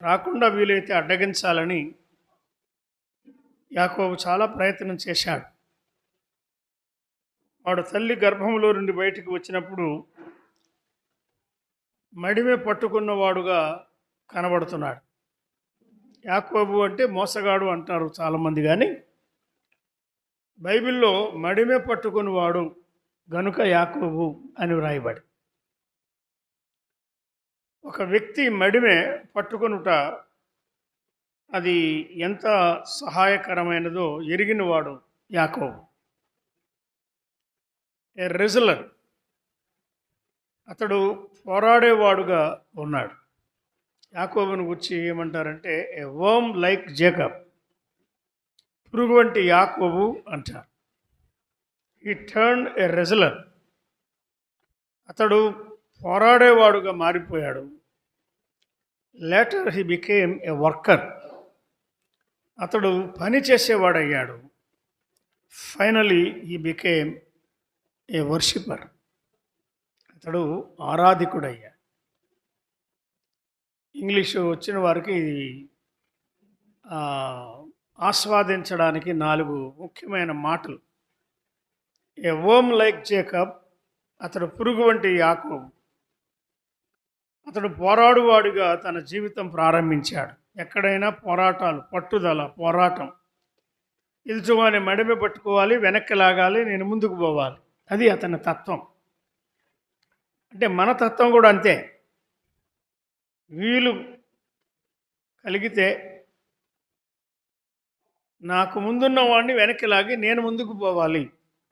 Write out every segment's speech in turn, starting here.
రాకుండా వీలైతే అడ్డగించాలని యాకోబు చాలా ప్రయత్నం చేశాడు. వాడు తల్లి గర్భంలో నుండి బయటికి వచ్చినప్పుడు మడిమె పట్టుకున్నవాడుగా కనబడుతున్నాడు. యాకోబు అంటే మోసగాడు అంటారు చాలామంది, కానీ బైబిల్లో మడిమె పట్టుకున్నవాడు గనుక యాకోబు అని వ్రాయబడి. ఒక వ్యక్తి మడిమె పట్టుకొనుట అది ఎంత సహాయకరమైనదో ఎరిగినవాడు యాకోబు. ఏ రెజ్లర్, అతడు పోరాడేవాడుగా ఉన్నాడు. యాకోబును గురించి ఏమంటారంటే ఏ వర్మ్ లైక్ జేకబ్, పురుగు వంటి యాకోబు అంటారు. హీ టర్న్ ఏ రెజ్లర్, అతడు పోరాడేవాడుగా మారిపోయాడు. Later he became a worker, అతడు పని చేసేవాడయ్యాడు. Finally he became a worshipper, అతడు ఆరాధికుడయ్యాడు. ఇంగ్లీషు వచ్చిన వారికి ఆస్వాదించడానికి 4 ముఖ్యమైన మాటలు. ఏ వర్మ్ లైక్ జేకబ్, అతడు పురుగు వంటి యాకోబు, అతడు పోరాడువాడుగా తన జీవితం ప్రారంభించాడు. ఎక్కడైనా పోరాటాలు, పట్టుదల, పోరాటం. ఎదుటివాని మడిమె పట్టుకోవాలి, వెనక్కి లాగాలి, నేను ముందుకు పోవాలి. అది అతని తత్వం. అంటే మన తత్వం కూడా అంతే. వీలు కలిగితే నాకు ముందున్న వాడిని వెనక్కి లాగి నేను ముందుకు పోవాలి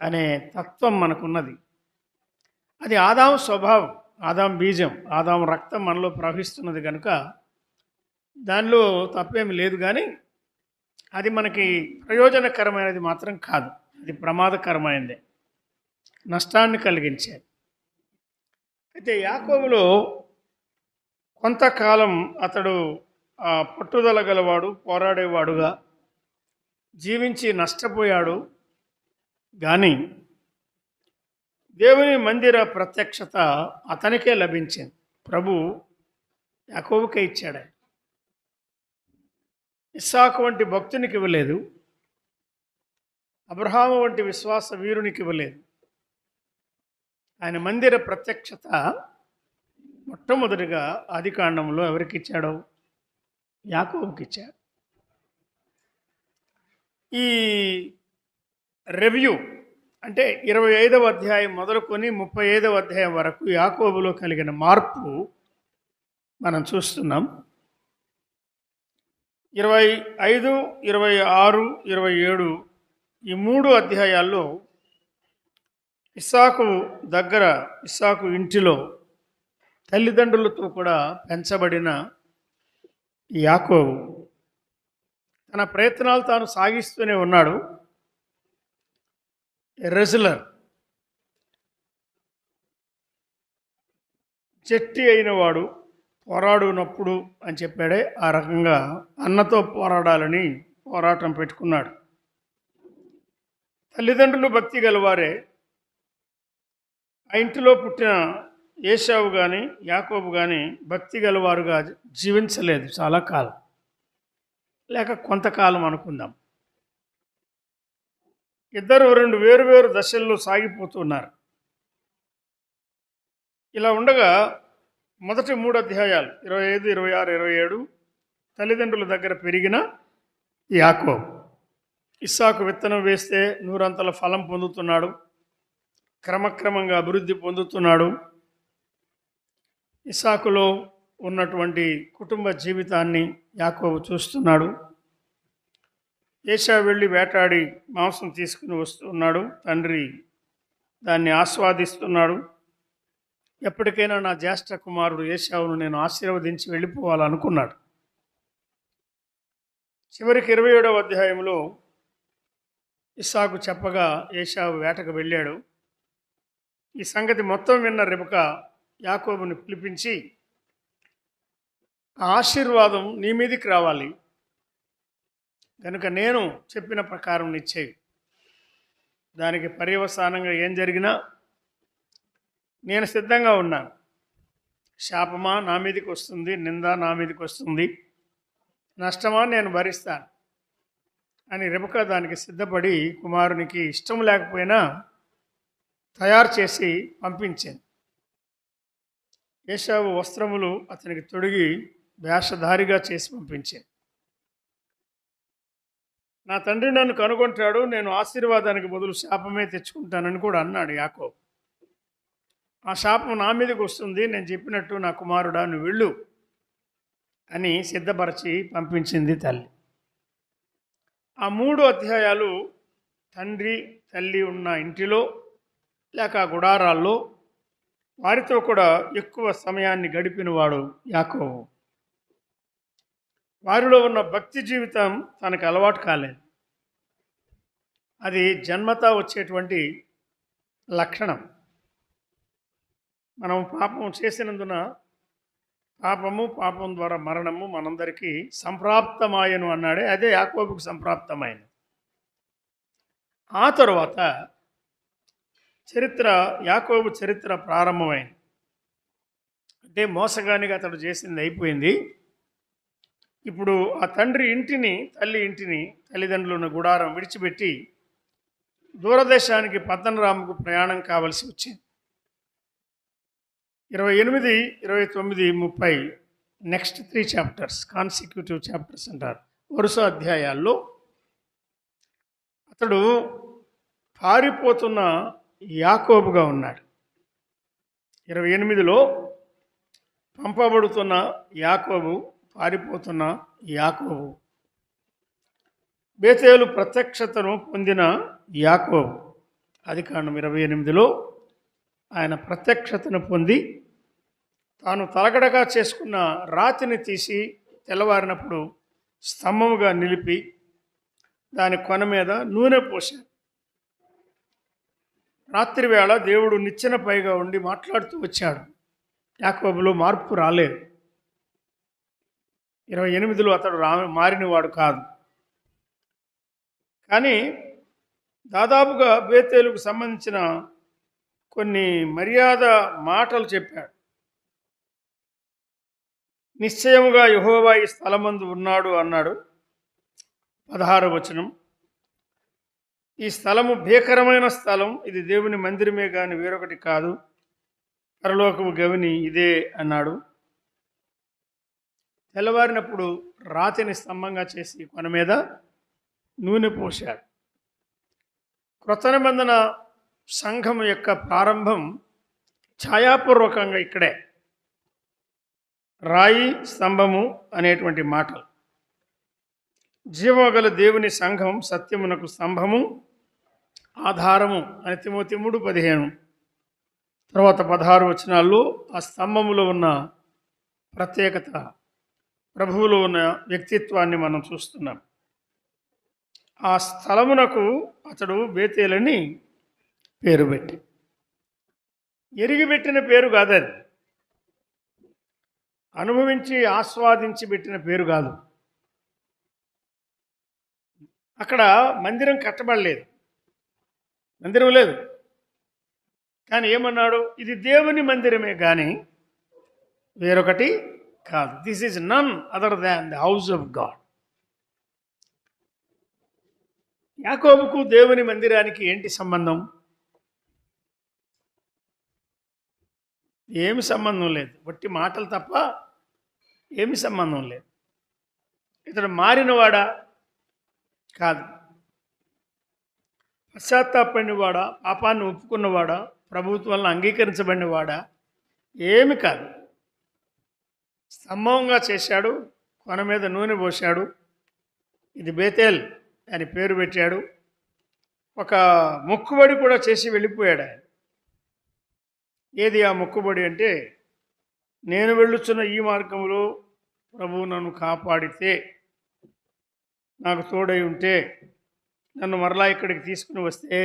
అనే తత్వం మనకున్నది. అది ఆదాము స్వభావం, ఆదాము బీజం, ఆదాము రక్తం మనలో ప్రవహిస్తున్నది కనుక దానిలో తప్పేమి లేదు. కానీ అది మనకి ప్రయోజనకరమైనది మాత్రం కాదు, అది ప్రమాదకరమైనదే, నష్టాన్ని కలిగించేది. అయితే యాకోబులో కొంతకాలం అతడు పట్టుదల గలవాడు, పోరాడేవాడుగా జీవించి నష్టపోయాడు. కానీ దేవుని మందిర ప్రత్యక్షత అతనికే లభించింది. ప్రభు యాకోబుకే ఇచ్చాడు. ఇస్సాకు వంటి భక్తునికి ఇవ్వలేదు, అబ్రహాము వంటి విశ్వాస వీరునికి ఇవ్వలేదు. ఆయన మందిర ప్రత్యక్షత మొట్టమొదటిగా ఆదికాండంలో ఎవరికి ఇచ్చాడో యాకోబుకి ఇచ్చాడు. ఈ రివ్యూ అంటే 25వ అధ్యాయం మొదలుకొని 35వ అధ్యాయం వరకు యాకోబులో కలిగిన మార్పు మనం చూస్తున్నాం. 25, 26, 27 ఈ 3 అధ్యాయాల్లో ఇస్సాకు ఇంటిలో తల్లిదండ్రులతో కూడా పెంచబడిన యాకోబు తన ప్రయత్నాలు తాను సాగిస్తూనే ఉన్నాడు. రెజ్లర్, చెట్టి అయిన వాడు, పోరాడునప్పుడు అని చెప్పాడే ఆ రకంగా అన్నతో పోరాడాలని పోరాటం పెట్టుకున్నాడు. తల్లిదండ్రులు భక్తి గలవారే. ఆ ఇంటిలో పుట్టిన ఏశావు కానీ యాకోబు కానీ భక్తి గలవారుగా జీవించలేదు చాలా కాలం, లేక కొంతకాలం అనుకుందాం. ఇద్దరు 2 వేరు దశల్లో సాగిపోతున్నారు. ఇలా ఉండగా మొదటి 3 అధ్యాయాలు 25, 26, 27 తల్లిదండ్రుల దగ్గర పెరిగిన యాకోబు. ఇస్సాకు విత్తనం వేస్తే 100 అంతల ఫలం పొందుతున్నాడు, క్రమక్రమంగా అభివృద్ధి పొందుతున్నాడు. ఇస్సాకులో ఉన్నటువంటి కుటుంబ జీవితాన్ని యాకోబు చూస్తున్నాడు. ఏశావు వెళ్ళి వేటాడి మాంసం తీసుకుని వస్తున్నాడు, తండ్రి దాన్ని ఆస్వాదిస్తున్నాడు. ఎప్పటికైనా నా జ్యేష్ఠ కుమారుడు ఏశావును నేను ఆశీర్వదించి వెళ్ళిపోవాలనుకున్నాడు. చివరికి 27వ అధ్యాయంలో ఇస్సాకు చెప్పగా ఏశావు వేటకు వెళ్ళాడు. ఈ సంగతి మొత్తం విన్న రెబెకా యాకోబుని పిలిపించి, ఆశీర్వాదం నీ మీదికి రావాలి కనుక నేను చెప్పిన ప్రకారం నిశ్చయి, దానికి పర్యవసానంగా ఏం జరిగినా నేను సిద్ధంగా ఉన్నాను. శాపమా నా మీదకి వస్తుంది, నింద నా మీదకి వస్తుంది, నష్టమా నేను భరిస్తాను అని రెబెకా దానికి సిద్ధపడి కుమారునికి ఇష్టం లేకపోయినా తయారు చేసి పంపించింది. ఏశావు వస్త్రములు అతనికి తొడిగి వేషధారిగా చేసి పంపించింది. నా తండ్రి నన్ను కనుగొంటాడు, నేను ఆశీర్వాదానికి బదులు శాపమే తెచ్చుకుంటానని కూడా అన్నాడు యాకోబు. ఆ శాపం నా మీదకి వస్తుంది, నేను చెప్పినట్టు నా కుమారుడా నువ్వు వెళ్ళు అని సిద్ధపరిచి పంపించింది తల్లి. ఆ 3 అధ్యాయాలు తండ్రి తల్లి ఉన్న ఇంటిలో లేక ఆ గుడారాల్లో వారితో కూడా ఎక్కువ సమయాన్ని గడిపినవాడు యాకోబు. వారిలో ఉన్న భక్తి జీవితం తనకు అలవాటు కాలేదు. అది జన్మతా వచ్చేటువంటి లక్షణం. మనం పాపం చేసినందున పాపం ద్వారా మరణము మనందరికీ సంప్రాప్తమాయను అన్నాడే, అదే యాకోబుకు సంప్రాప్తమైన. ఆ తరువాత యాకోబు చరిత్ర ప్రారంభమైంది. అంటే మోసగానిగా అతడు చేసింది అయిపోయింది. ఇప్పుడు ఆ తండ్రి ఇంటిని తల్లి ఇంటిని తల్లిదండ్రులను గుడారం విడిచిపెట్టి దూరదేశానికి పద్దనరాముకు ప్రయాణం కావలసి వచ్చింది. 28, 29, 30 నెక్స్ట్ 3 చాప్టర్స్ కాన్సిక్యూటివ్ చాప్టర్స్ అంటారు, వరుస అధ్యాయాల్లో అతడు పారిపోతున్న యాకోబుగా ఉన్నాడు. 28లో పంపబడుతున్న యాకోబు, పారిపోతున్న యాకోబు. బేతేలు ప్రత్యక్షతను పొందిన యాకోబు. ఆదికాండం 28లో ఆయన ప్రత్యక్షతను పొంది తాను తలగడగా చేసుకున్న రాతిని తీసి తెల్లవారినప్పుడు స్తంభముగా నిలిపి దాని కొన మీద నూనె పోశాడు. రాత్రి వేళ దేవుడు నిచ్చెన పైగా ఉండి మాట్లాడుతూ వచ్చాడు. యాకోబులో మార్పు రాలేదు. 28లో అతడు మారినవాడు కాదు. కానీ దాదాపుగా బేతేలుకు సంబంధించిన కొన్ని మర్యాద మాటలు చెప్పాడు. నిశ్చయముగా యెహోవా ఈ స్థలమందు ఉన్నాడు అన్నాడు. 16వ వచనం, ఈ స్థలము భీకరమైన స్థలం, ఇది దేవుని మందిరమే కానీ వేరొకటి కాదు, పరలోకపు గవిని ఇదే అన్నాడు. తెల్లవారినప్పుడు రాతిని స్తంభంగా చేసి కొన మీద నూనె పోశాడు. క్రొత్త నిబంధన సంఘం యొక్క ప్రారంభం ఛాయాపూర్వకంగా ఇక్కడే. రాయి స్తంభము అనేటువంటి మాటలు. జీవగల దేవుని సంఘం సత్యమునకు స్తంభము ఆధారము అని తిమోతి 3:15. తర్వాత 16 వచనాల్లో ఆ స్తంభములో ఉన్న ప్రత్యేకత, ప్రభువులో ఉన్న వ్యక్తిత్వాన్ని మనం చూస్తున్నాం. ఆ స్థలమునకు అతడు బేతేలని పేరు పెట్టి, ఎరిగి పెట్టిన పేరు కాదది, అనుభవించి ఆస్వాదించి పెట్టిన పేరు కాదు. అక్కడ మందిరం కట్టబడలేదు, మందిరం లేదు. కానీ ఏమన్నాడు, ఇది దేవుని మందిరమే కానీ వేరొకటి కాదు. This is none other than the house of God. యాకోబుకు దేవుని మందిరానికి ఏంటి సంబంధం? ఏమి సంబంధం లేదు, వట్టి మాటలు తప్ప ఏమి సంబంధం లేదు. ఇతడు మారినవాడా? కాదు. పశ్చాత్తాపడినవాడా? పాపాన్ని ఒప్పుకున్నవాడా? ప్రభుత్వం వలన అంగీకరించబడినవాడా? ఏమి కాదు. స్తంభంగా చేశాడు, కొన మీద నూనె పోశాడు, ఇది బేతేల్ అని పేరు పెట్టాడు. ఒక మొక్కుబడి కూడా చేసి వెళ్ళిపోయాడు ఆయన. ఏది ఆ మొక్కుబడి అంటే, నేను వెళ్ళుచున్న ఈ మార్గంలో ప్రభువు నన్ను కాపాడితే, నాకు తోడై ఉంటే, నన్ను మరలా ఇక్కడికి తీసుకుని వస్తే,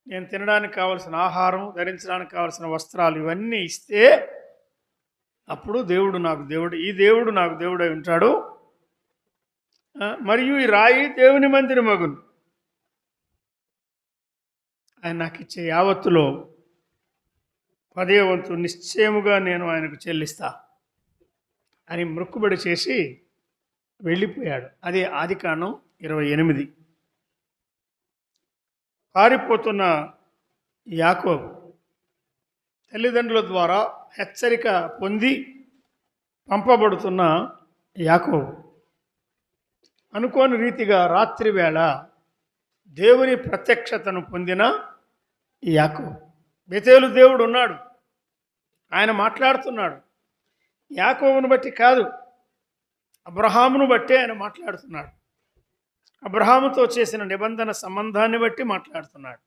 నేను తినడానికి కావలసిన ఆహారం, ధరించడానికి కావలసిన వస్త్రాలు ఇవన్నీ ఇస్తే, అప్పుడు దేవుడు నాకు దేవుడు, ఈ దేవుడు నాకు దేవుడై ఉంటాడు. మరియు ఈ రాయి దేవుని మందిరమగును. ఆయన నాకు ఇచ్చే యావత్తులో 10వ వంతు నిశ్చయముగా నేను ఆయనకు చెల్లిస్తా అని మొక్కుబడి చేసి వెళ్ళిపోయాడు. అది ఆదికాండం 28. పారిపోతున్న యాకోబు తల్లిదండ్రుల ద్వారా హెచ్చరిక పొంది పంపబడుతున్న యాకోబు అనుకోని రీతిగా రాత్రి వేళ దేవుని ప్రత్యక్షతను పొందిన యాకోబు. బెతేలు దేవుడు ఉన్నాడు, ఆయన మాట్లాడుతున్నాడు. యాకోబును బట్టి కాదు, అబ్రహామును బట్టి ఆయన మాట్లాడుతున్నాడు. అబ్రహాముతో చేసిన నిబంధన సంబంధాన్ని బట్టి మాట్లాడుతున్నాడు.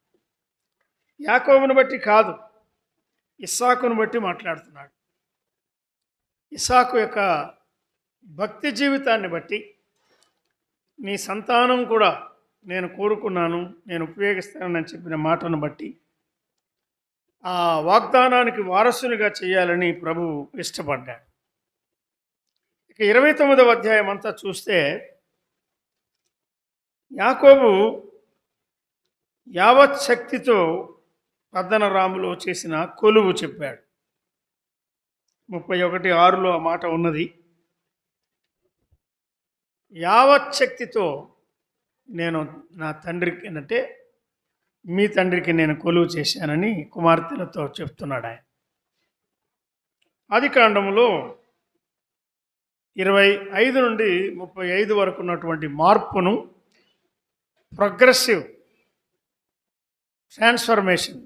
యాకోబును బట్టి కాదు, ఇస్సాకును బట్టి మాట్లాడుతున్నాడు. ఇస్సాకు యొక్క భక్తి జీవితాన్ని బట్టి నీ సంతానం కూడా నేను కోరుకున్నాను, నేను ఉపయోగిస్తానని చెప్పిన మాటను బట్టి ఆ వాగ్దానానికి వారసునిగా చేయాలని ప్రభువు ఇష్టపడ్డాడు. ఇక 29వ అధ్యాయం అంతా చూస్తే యాకోబు యావత్ శక్తితో పద్దనరాములో చేసిన కొలువు చెప్పాడు. 31:6లో ఆ మాట ఉన్నది. యావత్ శక్తితో నేను నా తండ్రికి అంటే మీ తండ్రికి నేను కొలువు చేశానని కుమార్తెలతో చెప్తున్నాడు ఆయన. ఆదికాండములో 25 నుండి 35 వరకు ఉన్నటువంటి మార్పును progressive transformation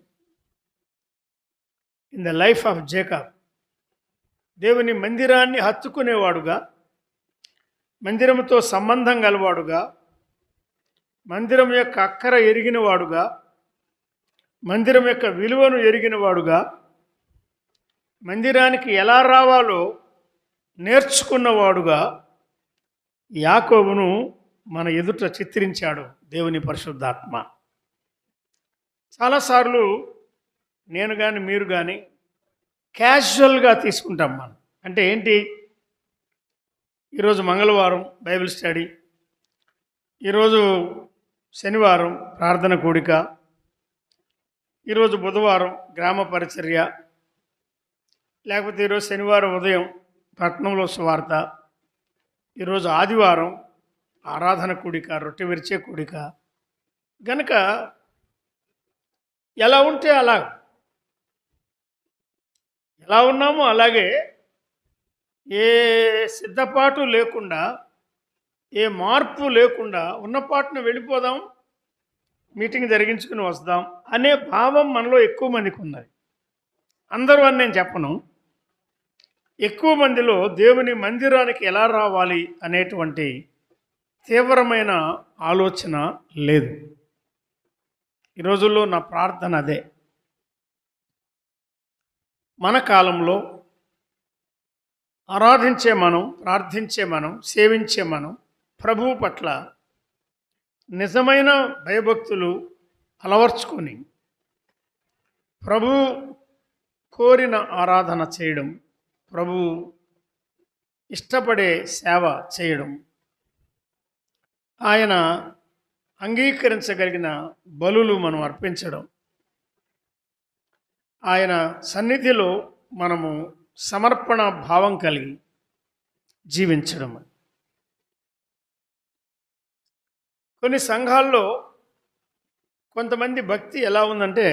in the life of Jacob, దేవుని మందిరాన్ని హత్తుకునేవాడుగా, మందిరముతో సంబంధం గలవాడుగా, మందిరం యొక్క అక్కర ఎరిగినవాడుగా, మందిరం యొక్క విలువను ఎరిగినవాడుగా, మందిరానికి ఎలా రావాలో నేర్చుకున్నవాడుగా యాకోబును మన ఎదుట చిత్రించాడు దేవుని పరిశుద్ధాత్మ. చాలాసార్లు నేను కానీ మీరు కానీ క్యాజువల్గా తీసుకుంటాం. మనం అంటే ఏంటి, ఈరోజు మంగళవారం బైబిల్ స్టడీ, ఈరోజు శనివారం ప్రార్థన కూడిక, ఈరోజు బుధవారం గ్రామ పరిచర్య, లేకపోతే ఈరోజు శనివారం ఉదయం పట్టణంలో సువార్త, ఈరోజు ఆదివారం ఆరాధన కూడిక, రొట్టె విరిచే కూడిక. గనుక ఎలా ఉంటే అలా, ఎలా ఉన్నామో అలాగే ఏ సిద్ధపాటు లేకుండా, ఏ మార్పు లేకుండా ఉన్నపాటున వెళ్ళిపోదాం, మీటింగ్ జరిగించుకుని వస్తాం అనే భావం మనలో ఎక్కువ మందికి ఉన్నది. అందరూ అని నేను చెప్పను, ఎక్కువ మందిలో దేవుని మందిరానికి ఎలా రావాలి అనేటువంటి తీవ్రమైన ఆలోచన లేదు. ఈ రోజుల్లో నా ప్రార్థన అదే. మన కాలంలో ఆరాధించే మనం, ప్రార్థించే మనం, సేవించే మనం ప్రభువు పట్ల నిజమైన భయభక్తులు అలవర్చుకొని ప్రభు కోరిన ఆరాధన చేయడం, ప్రభు ఇష్టపడే సేవ చేయడం, ఆయన అంగీకరించగలిగిన బలులు మనం అర్పించడం, ఆయన సన్నిధిలో మనము సమర్పణ భావం కలిగి జీవించడం. కొన్ని సంఘాల్లో కొంతమంది భక్తి ఎలా ఉందంటే,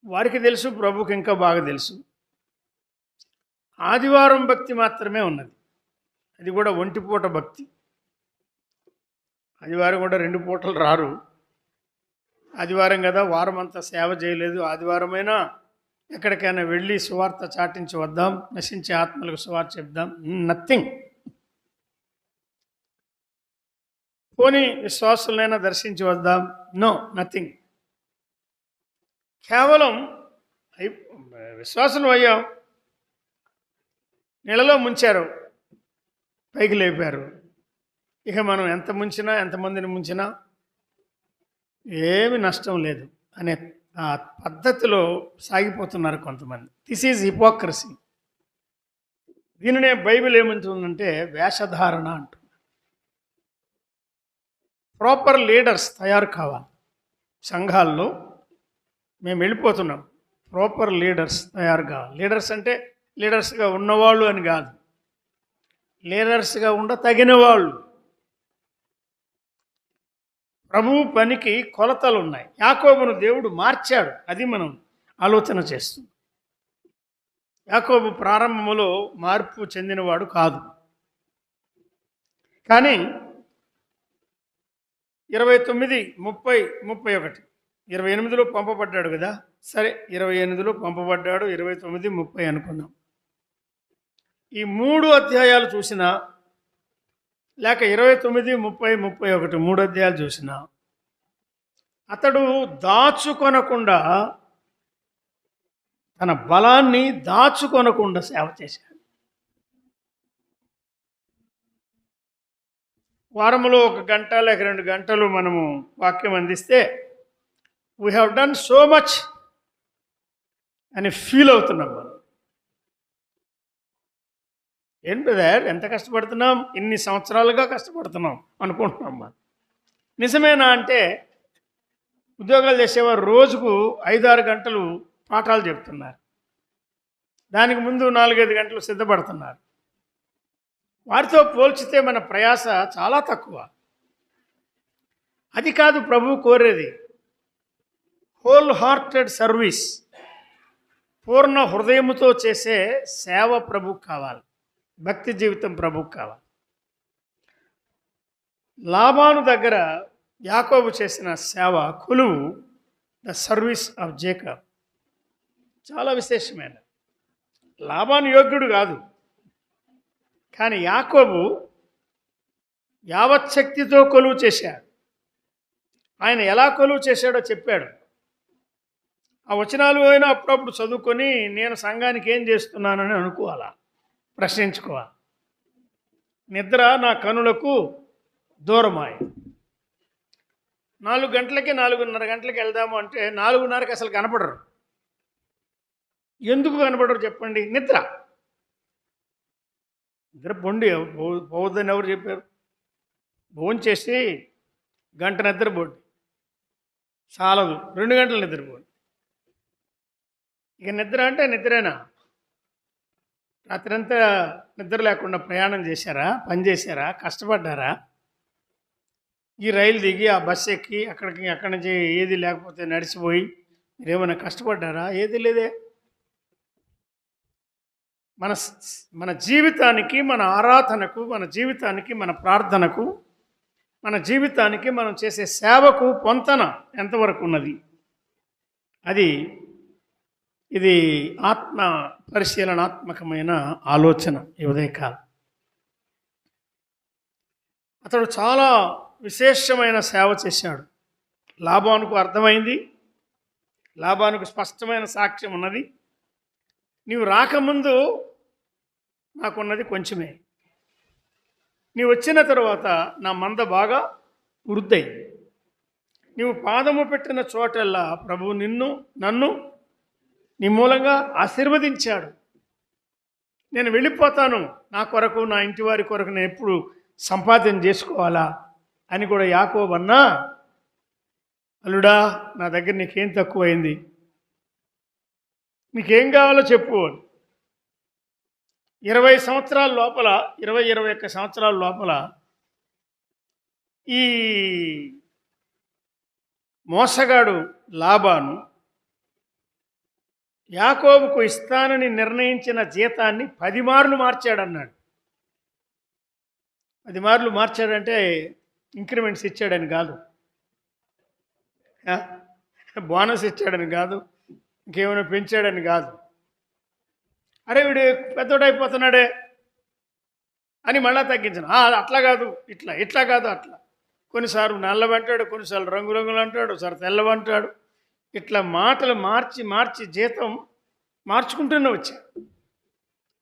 వారికి తెలుసు, ప్రభుకి ఇంకా బాగా తెలుసు, ఆదివారం భక్తి మాత్రమే ఉన్నది. అది కూడా ఒంటిపూట భక్తి. ఆదివారం కూడా 2 పూటలు రారు. ఆదివారం కదా, వారం అంతా సేవ చేయలేదు, ఆదివారమైనా ఎక్కడికైనా వెళ్ళి సువార్త చాటించి వద్దాం, నశించే ఆత్మలకు సువార్త చెప్దాం, నథింగ్. పోనీ విశ్వాసులైనా దర్శించి వద్దాం, నో, నథింగ్. కేవలం విశ్వాసులు అయ్యాం, నీళ్ళలో ముంచారు, పైకి లేపారు, ఇక మనం ఎంత ముంచినా, ఎంతమందిని ముంచినా ఏమి నష్టం లేదు అనే ఆ పద్ధతిలో సాగిపోతున్నారు కొంతమంది. This is hypocrisy. దీనినే బైబిల్ ఏమంటుందంటే వేషధారణ అంటుంది. ప్రాపర్ లీడర్స్ తయారు కావాలి. సంఘాల్లో మేము వెళ్ళిపోతున్నాం, ప్రాపర్ లీడర్స్ తయారు కావాలి. లీడర్స్ అంటే లీడర్స్గా ఉన్నవాళ్ళు అని కాదు, లీడర్స్గా ఉండ తగిన వాళ్ళు. ప్రభువు పనికి కొలతలు ఉన్నాయి. యాకోబును దేవుడు మార్చాడు. అది మనం ఆలోచన చేస్తున్నాం. యాకోబు ప్రారంభములో మార్పు చెందినవాడు కాదు. కానీ 29, 30, 31, 28లో పంపబడ్డాడు కదా. సరే, 28లో పంపబడ్డాడు, 29, 30 అనుకున్నాం. ఈ 3 అధ్యాయాలు చూసినా, లేక 29, 30, 31 3 అధ్యాయాలు చూసినా, అతడు దాచుకొనకుండా, తన బలాన్ని దాచుకొనకుండా సేవ చేశాడు. వారంలో 1 గంట లేక 2 గంటలు మనము వాక్యం అందిస్తే we have done so much అని ఫీల్ అవుతున్నాం. మనం ఏం బ్రదర్, ఎంత కష్టపడుతున్నాం, ఇన్ని సంవత్సరాలుగా కష్టపడుతున్నాం అనుకుంటున్నాం. మనం నిజమేనా అంటే, ఉద్యోగాలు చేసేవారు రోజుకు 5-6 గంటలు పాఠాలు చెప్తున్నారు. దానికి ముందు 4-5 గంటలు సిద్ధపడుతున్నారు. వారితో పోల్చితే మన ప్రయాస చాలా తక్కువ. అది కాదు ప్రభువు కోరేది. హోల్ హార్టెడ్ సర్వీస్, పూర్ణ హృదయముతో చేసే సేవ ప్రభువుకు కావాలి. భక్తి జీవితం ప్రభువుకు కావాలి. లాబాను దగ్గర యాకోబు చేసిన సేవ కొలువు, ద సర్వీస్ ఆఫ్ జేకబ్, చాలా విశేషమైన. లాబాను యోగ్యుడు కాదు, కానీ యాకోబు యావచ్చక్తితో కొలువు చేశాడు. ఆయన ఎలా కొలువు చేశాడో చెప్పాడు. ఆ వచనాలు అయినా అప్పుడప్పుడు చదువుకొని నేను సంఘానికి ఏం చేస్తున్నానని అనుకోవాలా, ప్రశ్నించుకోవాలి. నిద్ర నా కనులకు దూరమాయ. 4 గంటలకి 4:30 గంటలకి వెళ్దాము అంటే 4:30కి అసలు కనపడరు. ఎందుకు కనపడరు చెప్పండి? నిద్ర పొండి పోవద్దని ఎవరు చెప్పారు? భోంచేసి గంట నిద్రపోండి, చాలదు 2 గంటలు నిద్రపోండి. ఇక నిద్ర అంటే నిద్రేనా? రాత్రంతా నిద్ర లేకుండా ప్రయాణం చేశారా, పని చేశారా, కష్టపడ్డారా? ఈ రైలు దిగి ఆ బస్సు ఎక్కి అక్కడి నుంచి ఏది లేకపోతే నడిచిపోయి మీరేమైనా కష్టపడ్డారా? ఏది లేదే. మన జీవితానికి, మన ఆరాధనకు, మన జీవితానికి, మన ప్రార్థనకు, మన జీవితానికి మనం చేసే సేవకు పొంతన ఎంతవరకు ఉన్నది? ఇది ఆత్మ పరిశీలనాత్మకమైన ఆలోచన ఈ ఉదయకాలం. అతడు చాలా విశేషమైన సేవ చేశాడు. లాబానుకు అర్థమైంది, లాబానుకు స్పష్టమైన సాక్ష్యం ఉన్నది. నీవు రాకముందు నాకున్నది కొంచెమే, నీవు వచ్చిన తర్వాత నా మంద బాగా వృద్ధయింది. నీవు పాదము పెట్టిన చోటల్లా ప్రభువు నన్ను నీ మూలంగా ఆశీర్వదించాడు. నేను వెళ్ళిపోతాను, నా కొరకు, నా ఇంటి వారి కొరకు నేను ఎప్పుడు సంపాదన చేసుకోవాలా అని కూడా యాకోబు అన్నా, అల్లుడా నా దగ్గర నీకేం తక్కువైంది, నీకేం కావాలో చెప్పు. 20 సంవత్సరాల లోపల, 20-21 సంవత్సరాల లోపల ఈ మోసగాడు లాబాను యాకోబుకు ఇస్తానని నిర్ణయించిన జీతాన్ని 10 మార్లు మార్చాడన్నాడు. 10 మార్లు మార్చాడంటే ఇంక్రిమెంట్స్ ఇచ్చాడని కాదు, బోనస్ ఇచ్చాడని కాదు, ఇంకేమైనా పెంచాడని కాదు. అరే వీడు పెద్దోడైపోతున్నాడే అని మళ్ళా తగ్గించను. అట్లా కాదు, ఇట్లా కాదు, అట్లా. కొన్నిసార్లు నల్లవంటాడు, కొన్నిసార్లు రంగురంగులు అంటాడు, ఒకసారి తెల్లవంటాడు. ఇట్లా మాటలు మార్చి జీతం మార్చుకుంటూనే వచ్చా.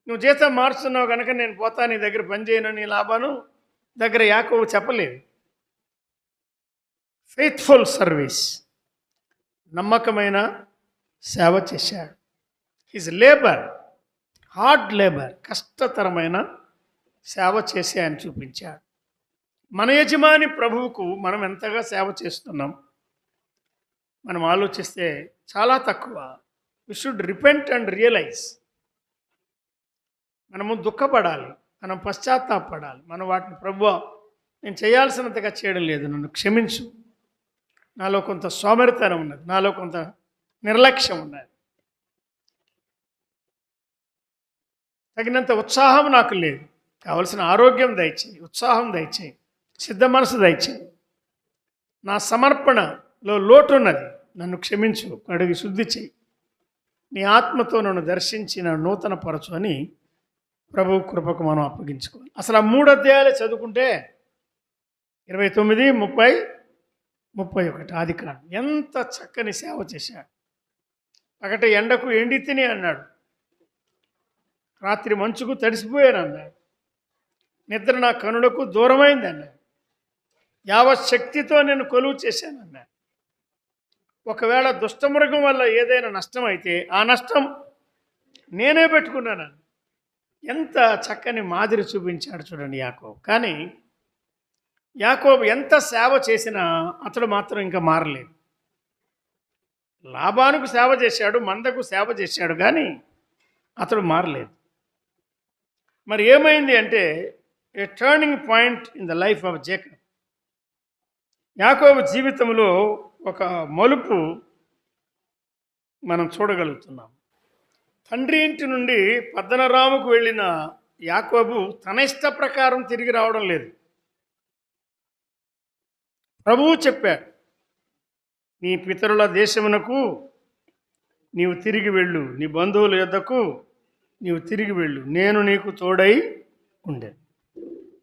నువ్వు జీతం మార్చుతున్నావు కనుక నేను పోతా, నీ దగ్గర పని చేయనని లాబాను దగ్గర యాకోబు చెప్పలేదు. ఫెయిత్ఫుల్ సర్వీస్, నమ్మకమైన సేవ చేశాడు. హిజ్ లేబర్, హార్డ్ లేబర్, కష్టతరమైన సేవ చేసి ఆయన చూపించాడు. మన యజమాని ప్రభువుకు మనం ఎంతగా సేవ చేస్తున్నాం మనం ఆలోచిస్తే చాలా తక్కువ. We should repent and realise. మనము దుఃఖపడాలి, మనం పశ్చాత్తాపడాలి. మనం వాటిని ప్రభువా నేను చేయాల్సినంతగా చేయడం లేదు, నన్ను క్షమించు, నాలో కొంత సోమరితనం ఉన్నది, నాలో కొంత నిర్లక్ష్యం ఉన్నది, తగినంత ఉత్సాహం నాకు లేదు, కావలసిన ఆరోగ్యం దయచేయి, ఉత్సాహం దయచేయి, సిద్ధ మనసు దయచేయి, నా సమర్పణలో లోటు ఉన్నది, నన్ను క్షమించు, కడిగి శుద్ధి చేయి, నీ ఆత్మతో నన్ను దర్శించి నన్ను నూతన పరచు అని ప్రభు కృపకు మనం అప్పగించుకోవాలి. అసలు ఆ 3 అధ్యాయాలే చదువుకుంటే 29, 30, 31 ఆదికాండం ఎంత చక్కని సేవ చేశాడు. ఒకటి ఎండకు ఎండి తిని అన్నాడు, రాత్రి మంచుకు తడిసిపోయాను అన్నాడు, నిద్ర నా కనులకు దూరమైంది అన్నాడు, యావత్ శక్తితో నేను కొలువు చేశాను అన్నాడు. ఒకవేళ దుష్టమృగం వల్ల ఏదైనా నష్టం అయితే ఆ నష్టం నేనే పెట్టుకున్నాను. ఎంత చక్కని మాదిరి చూపించాడు చూడండి యాకోబు. కానీ యాకోబు ఎంత సేవ చేసినా అతడు మాత్రం ఇంకా మారలేదు. లాబానుకు సేవ చేశాడు, మందకు సేవ చేశాడు, కానీ అతడు మారలేదు. మరి ఏమైంది అంటే ఏ turning point in the life of Jacob. యాకోబు జీవితంలో ఒక మలుపు మనం చూడగలుగుతున్నాం. తండ్రి ఇంటి నుండి పద్దనరాముకు వెళ్ళిన యాకోబు తన ఇష్ట ప్రకారం తిరిగి రావడం లేదు. ప్రభువు చెప్పాడు, నీ పితరుల దేశమునకు నీవు తిరిగి వెళ్ళు, నీ బంధువుల యొద్దకు నీవు తిరిగి వెళ్ళు, నేను నీకు తోడై ఉండే.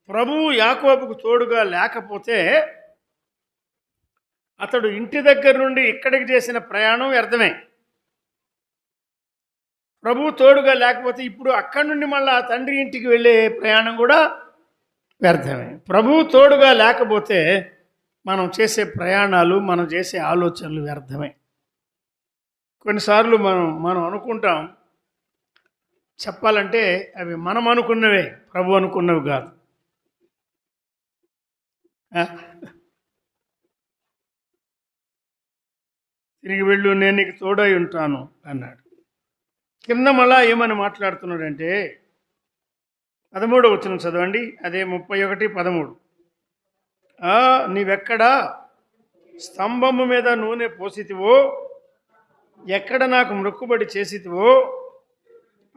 ప్రభువు యాకోబుకు తోడుగా లేకపోతే అతడు ఇంటి దగ్గర నుండి ఇక్కడికి చేసిన ప్రయాణం వ్యర్థమే. ప్రభువు తోడుగా లేకపోతే ఇప్పుడు అక్కడి నుండి మళ్ళీ ఆ తండ్రి ఇంటికి వెళ్ళే ప్రయాణం కూడా వ్యర్థమే. ప్రభువు తోడుగా లేకపోతే మనం చేసే ప్రయాణాలు, మనం చేసే ఆలోచనలు వ్యర్థమే. కొన్నిసార్లు మనం అనుకుంటాం, చెప్పాలంటే అవి మనం అనుకున్నవే, ప్రభు అనుకున్నవి కాదు. తిరిగి వెళ్ళు, నేను నీకు తోడై ఉంటాను అన్నాడు. కింద మళ్ళా ఏమని మాట్లాడుతున్నాడంటే 13వ వచనం చదవండి, అదే 31:13. నీవెక్కడ స్తంభము మీద నూనె పోసితివో, ఎక్కడ నాకు మొక్కుబడి చేసితివో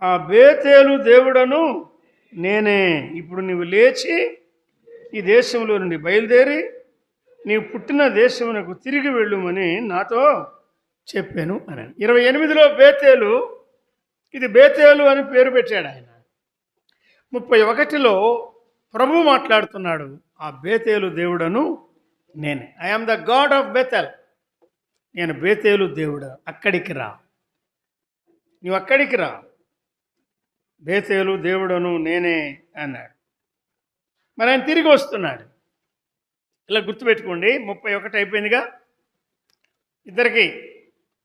ఆ బేతేలు దేవుడను నేనే. ఇప్పుడు నీవు లేచి ఈ దేశంలో నుండి బయలుదేరి నీవు పుట్టిన దేశమునకు తిరిగి వెళ్ళుమని నాతో చెప్పాను అని. 28లో బేతేలు, ఇది బేతేలు అని పేరు పెట్టాడు ఆయన. 31లో ప్రభు మాట్లాడుతున్నాడు, ఆ బేతేలు దేవుడను నేనే. I am the God of Bethel. నేను బేతేలు దేవుడు, అక్కడికి రా, నువ్వు అక్కడికి రా, బేతేలు దేవుడను నేనే అన్నాడు. మరి ఆయన తిరిగి వస్తున్నాడు. ఇలా గుర్తుపెట్టుకోండి, 31 అయిపోయిందిగా. ఇద్దరికి,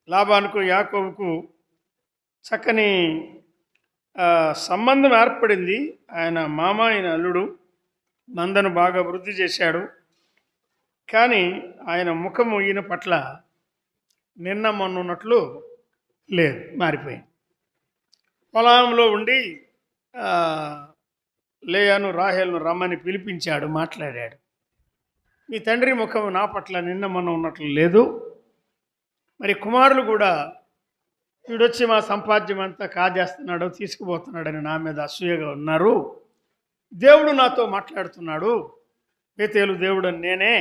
లాబానుకు యాకోబుకు చక్కని సంబంధం ఏర్పడింది. ఆయన మామ, ఆయన అల్లుడు, మందను బాగా వృద్ధి చేశాడు. కానీ ఆయన ముఖము ఈయన పట్ల నిన్న మొన్నట్లు లేదు, మారిపోయింది. పొలంలో ఉండి లేయాను రాహేల్ను రమ్మని పిలిపించాడు, మాట్లాడాడు. మీ తండ్రి ముఖం నా పట్ల నిన్న మొన్న ఉన్నట్లు లేదు. మరి కుమారులు కూడా వీడొచ్చి మా సంపాద్యం అంతా కాజేస్తున్నాడు, తీసుకుపోతున్నాడని నా మీద అసూయగా ఉన్నారు. దేవుడు నాతో మాట్లాడుతున్నాడు, బేతేలు దేవుడు నేనే,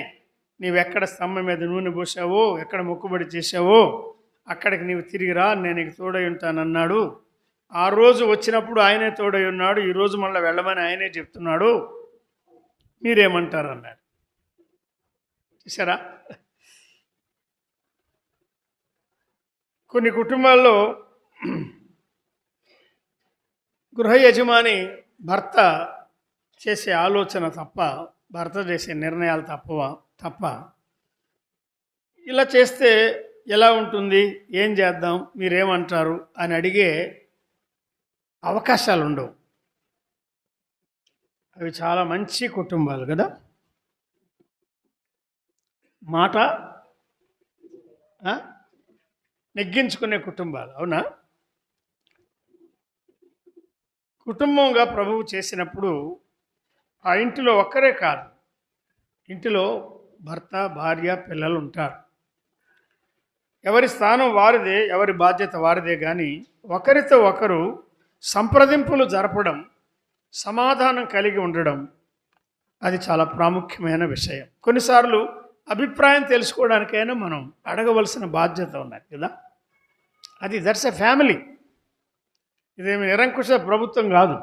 నీవెక్కడ స్తంభం మీద నూనె పోసావో, ఎక్కడ మొక్కుబడి చేసావో అక్కడికి నీవు తిరిగిరా, నేను నీకు తోడై ఉంటానన్నాడు. ఆ రోజు వచ్చినప్పుడు ఆయనే తోడై ఉన్నాడు, ఈరోజు మళ్ళీ వెళ్ళమని ఆయనే చెప్తున్నాడు, మీరేమంటారు అన్నాడు. చూసారా, కొన్ని కుటుంబాల్లో గృహ యజమాని భర్త చేసే ఆలోచన తప్ప, భర్త చేసే నిర్ణయాలు తప్ప ఇలా చేస్తే ఎలా ఉంటుంది, ఏం చేద్దాం, మీరేమంటారు అని అడిగే అవకాశాలు ఉండవు. అవి చాలా మంచి కుటుంబాలు కదా, మాట నెగ్గించుకునే కుటుంబాలు, అవునా? కుటుంబంగా ప్రభువు చేసినప్పుడు ఆ ఇంటిలో ఒక్కరే కాదు, ఇంటిలో భర్త, భార్య, పిల్లలు ఉంటారు. ఎవరి స్థానం వారిదే, ఎవరి బాధ్యత వారిదే. కానీ ఒకరితో ఒకరు సంప్రదింపులు జరపడం, సమాధానం కలిగి ఉండడం, అది చాలా ప్రాముఖ్యమైన విషయం. కొన్నిసార్లు అభిప్రాయం తెలుసుకోవడానికైనా మనం అడగవలసిన బాధ్యత ఉన్నది కదా. That's a family. ఇదేమి నిరంకుశ ప్రభుత్వం కాదు.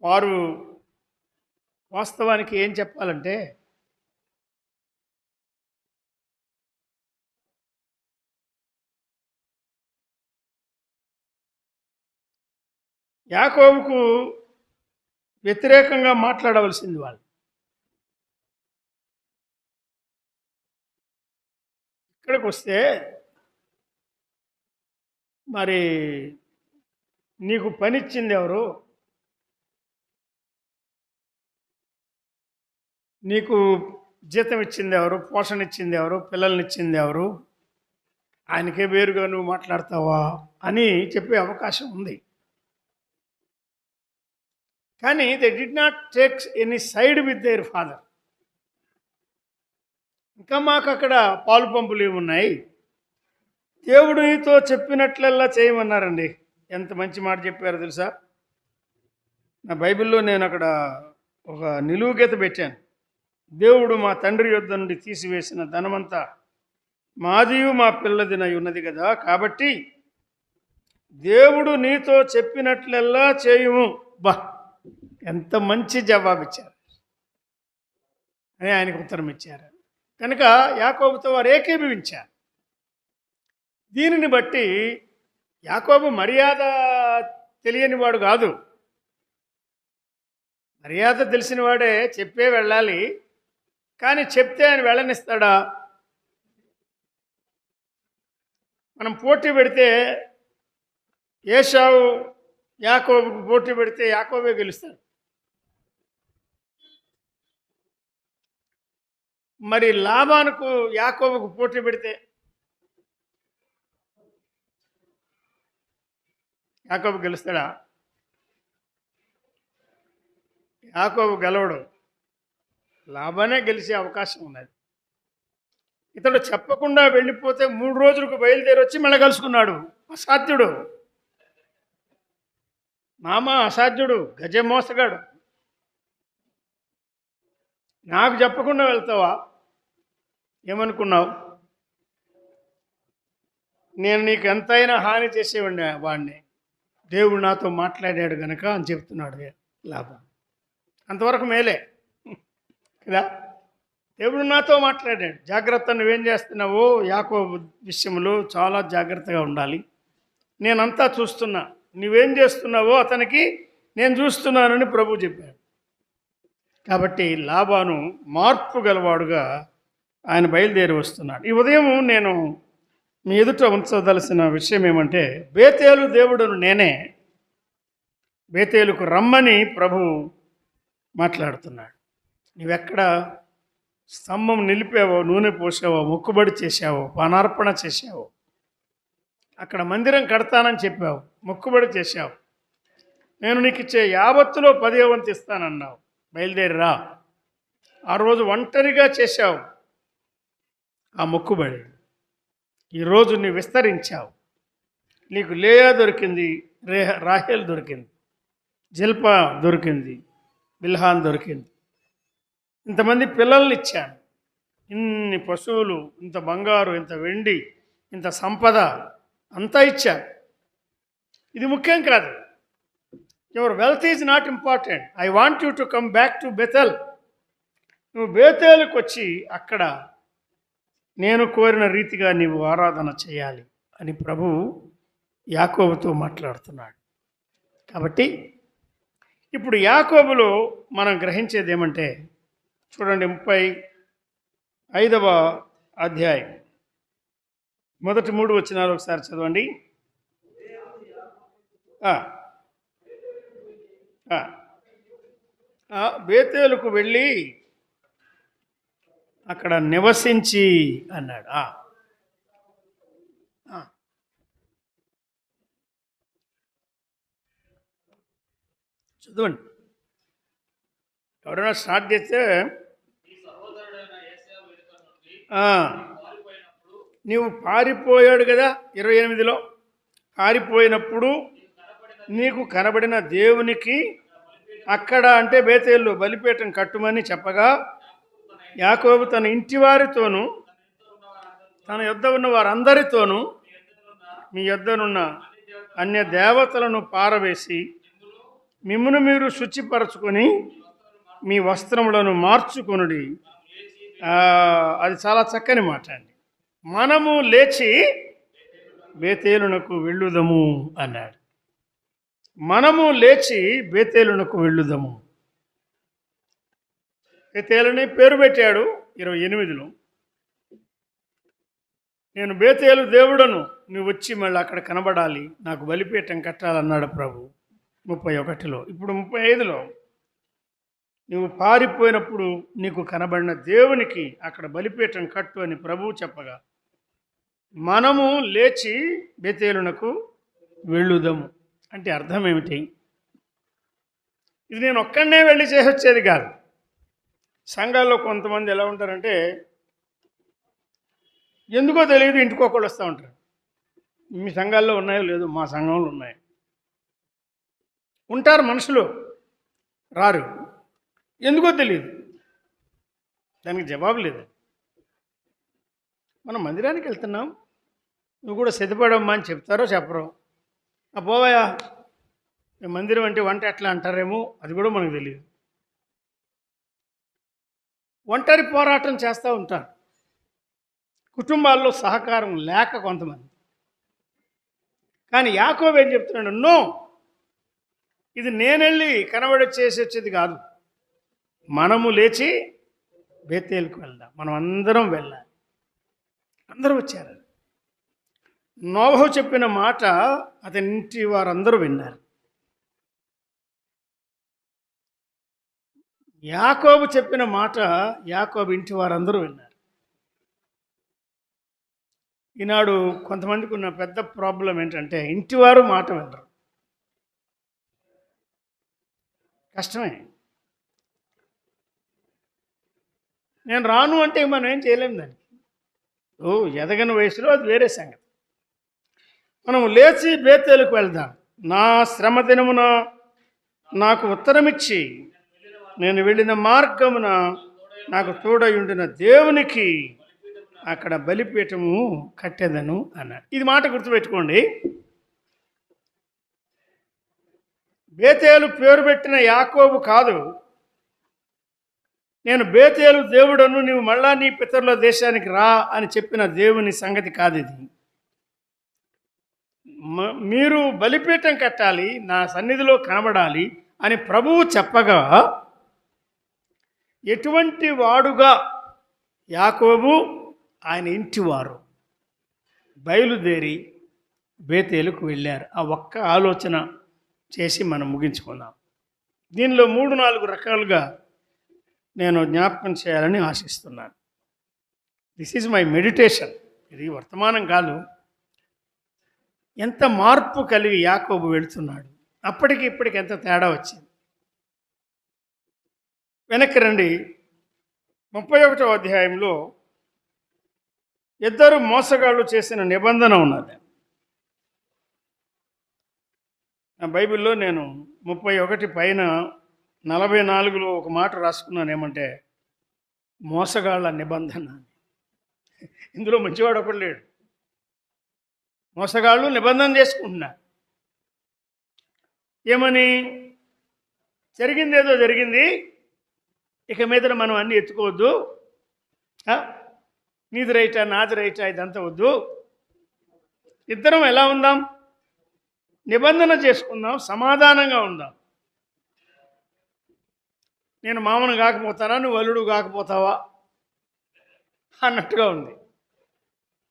వారు వాస్తవానికి ఏం చెప్పాలంటే, యాకోబుకు వ్యతిరేకంగా మాట్లాడవలసింది వాళ్ళు. ఇక్కడికి వస్తే మరి నీకు పనిచ్చింది ఎవరు, నీకు జీతం ఇచ్చింది ఎవరు, పోషణ ఇచ్చింది ఎవరు, పిల్లల్నిచ్చింది ఎవరు, ఆయనకే వేరుగా నువ్వు మాట్లాడతావా అని చెప్పే అవకాశం ఉంది. కానీ they did not take any side with their father. ఇంకా మాకు అక్కడ పాలు పంపులు ఉన్నాయి, దేవుడు నీతో చెప్పినట్లల్లా చేయమన్నారండి. ఎంత మంచి మాట చెప్పారో తెలుసా. నా బైబిల్లో నేను అక్కడ ఒక నిలువు గీత పెట్టాను. దేవుడు మా తండ్రి యొద్ద నుండి తీసివేసిన ధనమంతా మాదియు మా పిల్లదినై ఉన్నది కదా, కాబట్టి దేవుడు నీతో చెప్పినట్లల్లా చేయుము. బా, ఎంత మంచి జవాబిచ్చారు అని ఆయనకు ఉత్తరం ఇచ్చారు. కనుక యాకోబుతో వారు ఏకీభవించారు. దీనిని బట్టి యాకోబు మర్యాద తెలియనివాడు కాదు, మర్యాద తెలిసిన వాడే చెప్పే వెళ్ళాలి. కానీ చెప్తే ఆయన వెళ్ళనిస్తాడా? మనం పోటీ పెడితే, ఏశావు యాకోబుకు పోటీ పెడితే యాకోబే గెలుస్తాడు. మరి లాబానుకు యాకోబుకు పోటీ పెడితే యాకోబు గెలుస్తాడా? యాకోబు గెలవడు, లాబానే గెలిచే అవకాశం ఉన్నది. ఇతడు చెప్పకుండా వెళ్ళిపోతే 3 రోజులకు బయలుదేరి వచ్చి మళ్ళీ కలుసుకున్నాడు. అసాధ్యుడు, మామ అసాధ్యుడు, గజమోసగాడు. నాకు చెప్పకుండా వెళ్తావా? ఏమనుకున్నావు? నేను నీకు ఎంతైనా హాని చేసేవాడిని వాడిని, దేవుడు నాతో మాట్లాడాడు కనుక అని చెప్తున్నాడు లాభం. అంతవరకు మేలే కదా. దేవుడు నాతో మాట్లాడాడు, జాగ్రత్త, నువ్వేం చేస్తున్నావో యాకోబు విషయంలో చాలా జాగ్రత్తగా ఉండాలి, నేనంతా చూస్తున్నా, నువ్వేం చేస్తున్నావో అతనికి నేను చూస్తున్నానని ప్రభు చెప్పాడు. కాబట్టి లాబాను మార్పు గలవాడుగా ఆయన బయలుదేరి వస్తున్నాడు. ఈ ఉదయం నేను మీ ఎదుట ఉంచదలసిన విషయం ఏమంటే, బేతేలు దేవుడును నేనే, బేతేలుకు రమ్మని ప్రభు మాట్లాడుతున్నాడు. నువ్వెక్కడ స్తంభం నిలిపావో, నూనె పోసావో, మొక్కుబడి చేశావో, పానార్పణ చేశావో, అక్కడ మందిరం కడతానని చెప్పావు, మొక్కుబడి చేశావు, నేను నీకు ఇచ్చే యావత్తులో 10వ వంతు ఇస్తానన్నావు, బయలుదేరి రా. ఆ రోజు ఒంటరిగా చేశావు ఆ మొక్కుబడి, ఈరోజు నీ విస్తరించావు. నీకు లేయా దొరికింది, రాహేల్ దొరికింది, జిల్పా దొరికింది, బిల్హాన్ దొరికింది. ఇంతమంది పిల్లల్ని ఇచ్చాను, ఇన్ని పశువులు, ఇంత బంగారు, ఇంత వెండి, ఇంత సంపద అంతా ఇచ్చాను. ఇది ముఖ్యం కాదు. Your wealth is not important. I want you to come back to Bethel. నువ్వు బేతేలుకు వచ్చి అక్కడ నేను కోరిన రీతిగా నీవు ఆరాధన చేయాలి అని ప్రభువు యాకోబుతో మాట్లాడుతున్నాడు. కాబట్టి ఇప్పుడు యాకోబులో మనం గ్రహించేది ఏమంటే, చూడండి 35వ అధ్యాయం మొదటి 3 వచనాలు ఒకసారి చదవండి. బేతేలుకు వెళ్ళి అక్కడ నివసించి అన్నాడు. చదవండి. ఎవరైనా స్టార్ట్ చేస్తే నీవు పారిపోయాడు కదా 28లో, పారిపోయినప్పుడు నీకు కనబడిన దేవునికి అక్కడ అంటే బేతేలు బలిపీఠం కట్టుమని చెప్పగా యాకోబు తన ఇంటి వారితోనూ తన యొద్ద ఉన్న వారందరితోనూ మీ యొద్దనున్న అన్య దేవతలను పారవేసి మిమ్మును మీరు శుచిపరచుకొని మీ వస్త్రములను మార్చుకొనుడి. అది చాలా చక్కని మాట అండి. మనము లేచి బేతేలునకు వెళ్ళుదము అన్నాడు. మనము లేచి బేతేలునకు వెళ్ళుదము. బేతేలుని పేరు పెట్టాడు 28లో. నేను బేతేలు దేవుడను, నువ్వు వచ్చి మళ్ళీ అక్కడ కనబడాలి, నాకు బలిపీఠం కట్టాలన్నాడు ప్రభు 31లో. ఇప్పుడు 35లో నువ్వు పారిపోయినప్పుడు నీకు కనబడిన దేవునికి అక్కడ బలిపీఠం కట్టు అని ప్రభువు చెప్పగా మనము లేచి బేతేలునకు వెళ్ళుదము అంటే అర్థం ఏమిటి? ఇది నేను ఒక్కడనే వెళ్ళి చేసి వచ్చేది కాదు. సంఘాల్లో కొంతమంది ఎలా ఉంటారంటే ఎందుకో తెలియదు ఇంటికొకళ్ళు వస్తూ ఉంటారు. మీ సంఘాల్లో ఉన్నాయో లేదో, మా సంఘంలో ఉన్నాయి. ఉంటారు మనుషులు, రారు. ఎందుకో తెలియదు, దానికి జవాబు లేదు. మనం మందిరానికి వెళ్తున్నాం, నువ్వు కూడా సిద్ధపడమ్మా అని చెప్తారో చెప్పరో. పోవయా మందిరం అంటే వంట ఎట్లా అంటారేమో, అది కూడా మనకు తెలియదు. ఒంటరి పోరాటం చేస్తూ ఉంటారు కుటుంబాల్లో సహకారం లేక కొంతమంది. కానీ యాకోబు ఏం చెప్తున్నాడు? నో, ఇది నేనెళ్ళి కనబడి చేసి వచ్చేది కాదు. మనము లేచి బేతేలుకు వెళ్దాం, మనం అందరం వెళ్ళాలి. అందరూ వచ్చారు. నోవహు చెప్పిన మాట అతని ఇంటి వారందరూ విన్నారు. యాకోబు చెప్పిన మాట యాకోబు ఇంటి వారందరూ విన్నారు. ఈనాడు కొంతమందికి ఉన్న పెద్ద ప్రాబ్లం ఏంటంటే ఇంటివారు మాట వినరు. కష్టమే. నేను రాను అంటే మనం ఏం చేయలేము దానికి. ఎదగని వయసులో అది వేరే సంగతి. మనం లేచి బేతేలుకు వెళ్దాం. నా శ్రమ దినమున నాకు ఉత్తరమిచ్చి నేను వెళ్ళిన మార్గమున నాకు తోడయుండిన దేవునికి అక్కడ బలిపీఠము కట్టేదను అన్నాడు. ఇది మాట గుర్తుపెట్టుకోండి. బేతేలు పేరు పెట్టిన యాకోబు కాదు. నేను బేతేలు దేవుడను, నీవు మళ్ళా నీ పితరుల దేశానికి రా అని చెప్పిన దేవుని సంగతి కాదు ఇది. మీరు బలిపీఠం కట్టాలి, నా సన్నిధిలో కనబడాలి అని ప్రభువు చెప్పగా ఎటువంటి వాడుగా యాకోబు ఆయన ఇంటివారు బయలుదేరి బేతేలుకు వెళ్ళారు. ఆ ఒక్క ఆలోచన చేసి మనం ముగించుకుందాం. దీనిలో 3-4 రకాలుగా నేను జ్ఞాపకం చేయాలని ఆశిస్తున్నాను. This is my meditation. ఇది వర్తమానం కాదు. ఎంత మార్పు కలిగి యాకోబు వెళుతున్నాడు, అప్పటికి ఇప్పటికి ఎంత తేడా వచ్చింది. వెనక్కి రండి. 31వ అధ్యాయంలో ఇద్దరు మోసగాళ్ళు చేసిన నిబంధన ఉన్నది. నా బైబిల్లో నేను 31 పైన 44లో ఒక మాట రాసుకున్నాను. ఏమంటే మోసగాళ్ళ నిబంధన. ఇందులో మంచివాడు ఒకడు లేడు. మోసగాళ్ళు నిబంధన చేసుకుంటున్నారు. ఏమని? జరిగింది ఏదో జరిగింది, ఇక మీద మనం అన్నీ ఎత్తుకోవద్దు, నీది రైటా నాది రైటా ఇదంతా వద్దు, ఇద్దరం ఎలా ఉందాం, నిబంధన చేసుకుందాం, సమాధానంగా ఉందాం. నేను మామను కాకపోతానా, నువ్వు అల్లుడు కాకపోతావా అన్నట్టుగా ఉంది.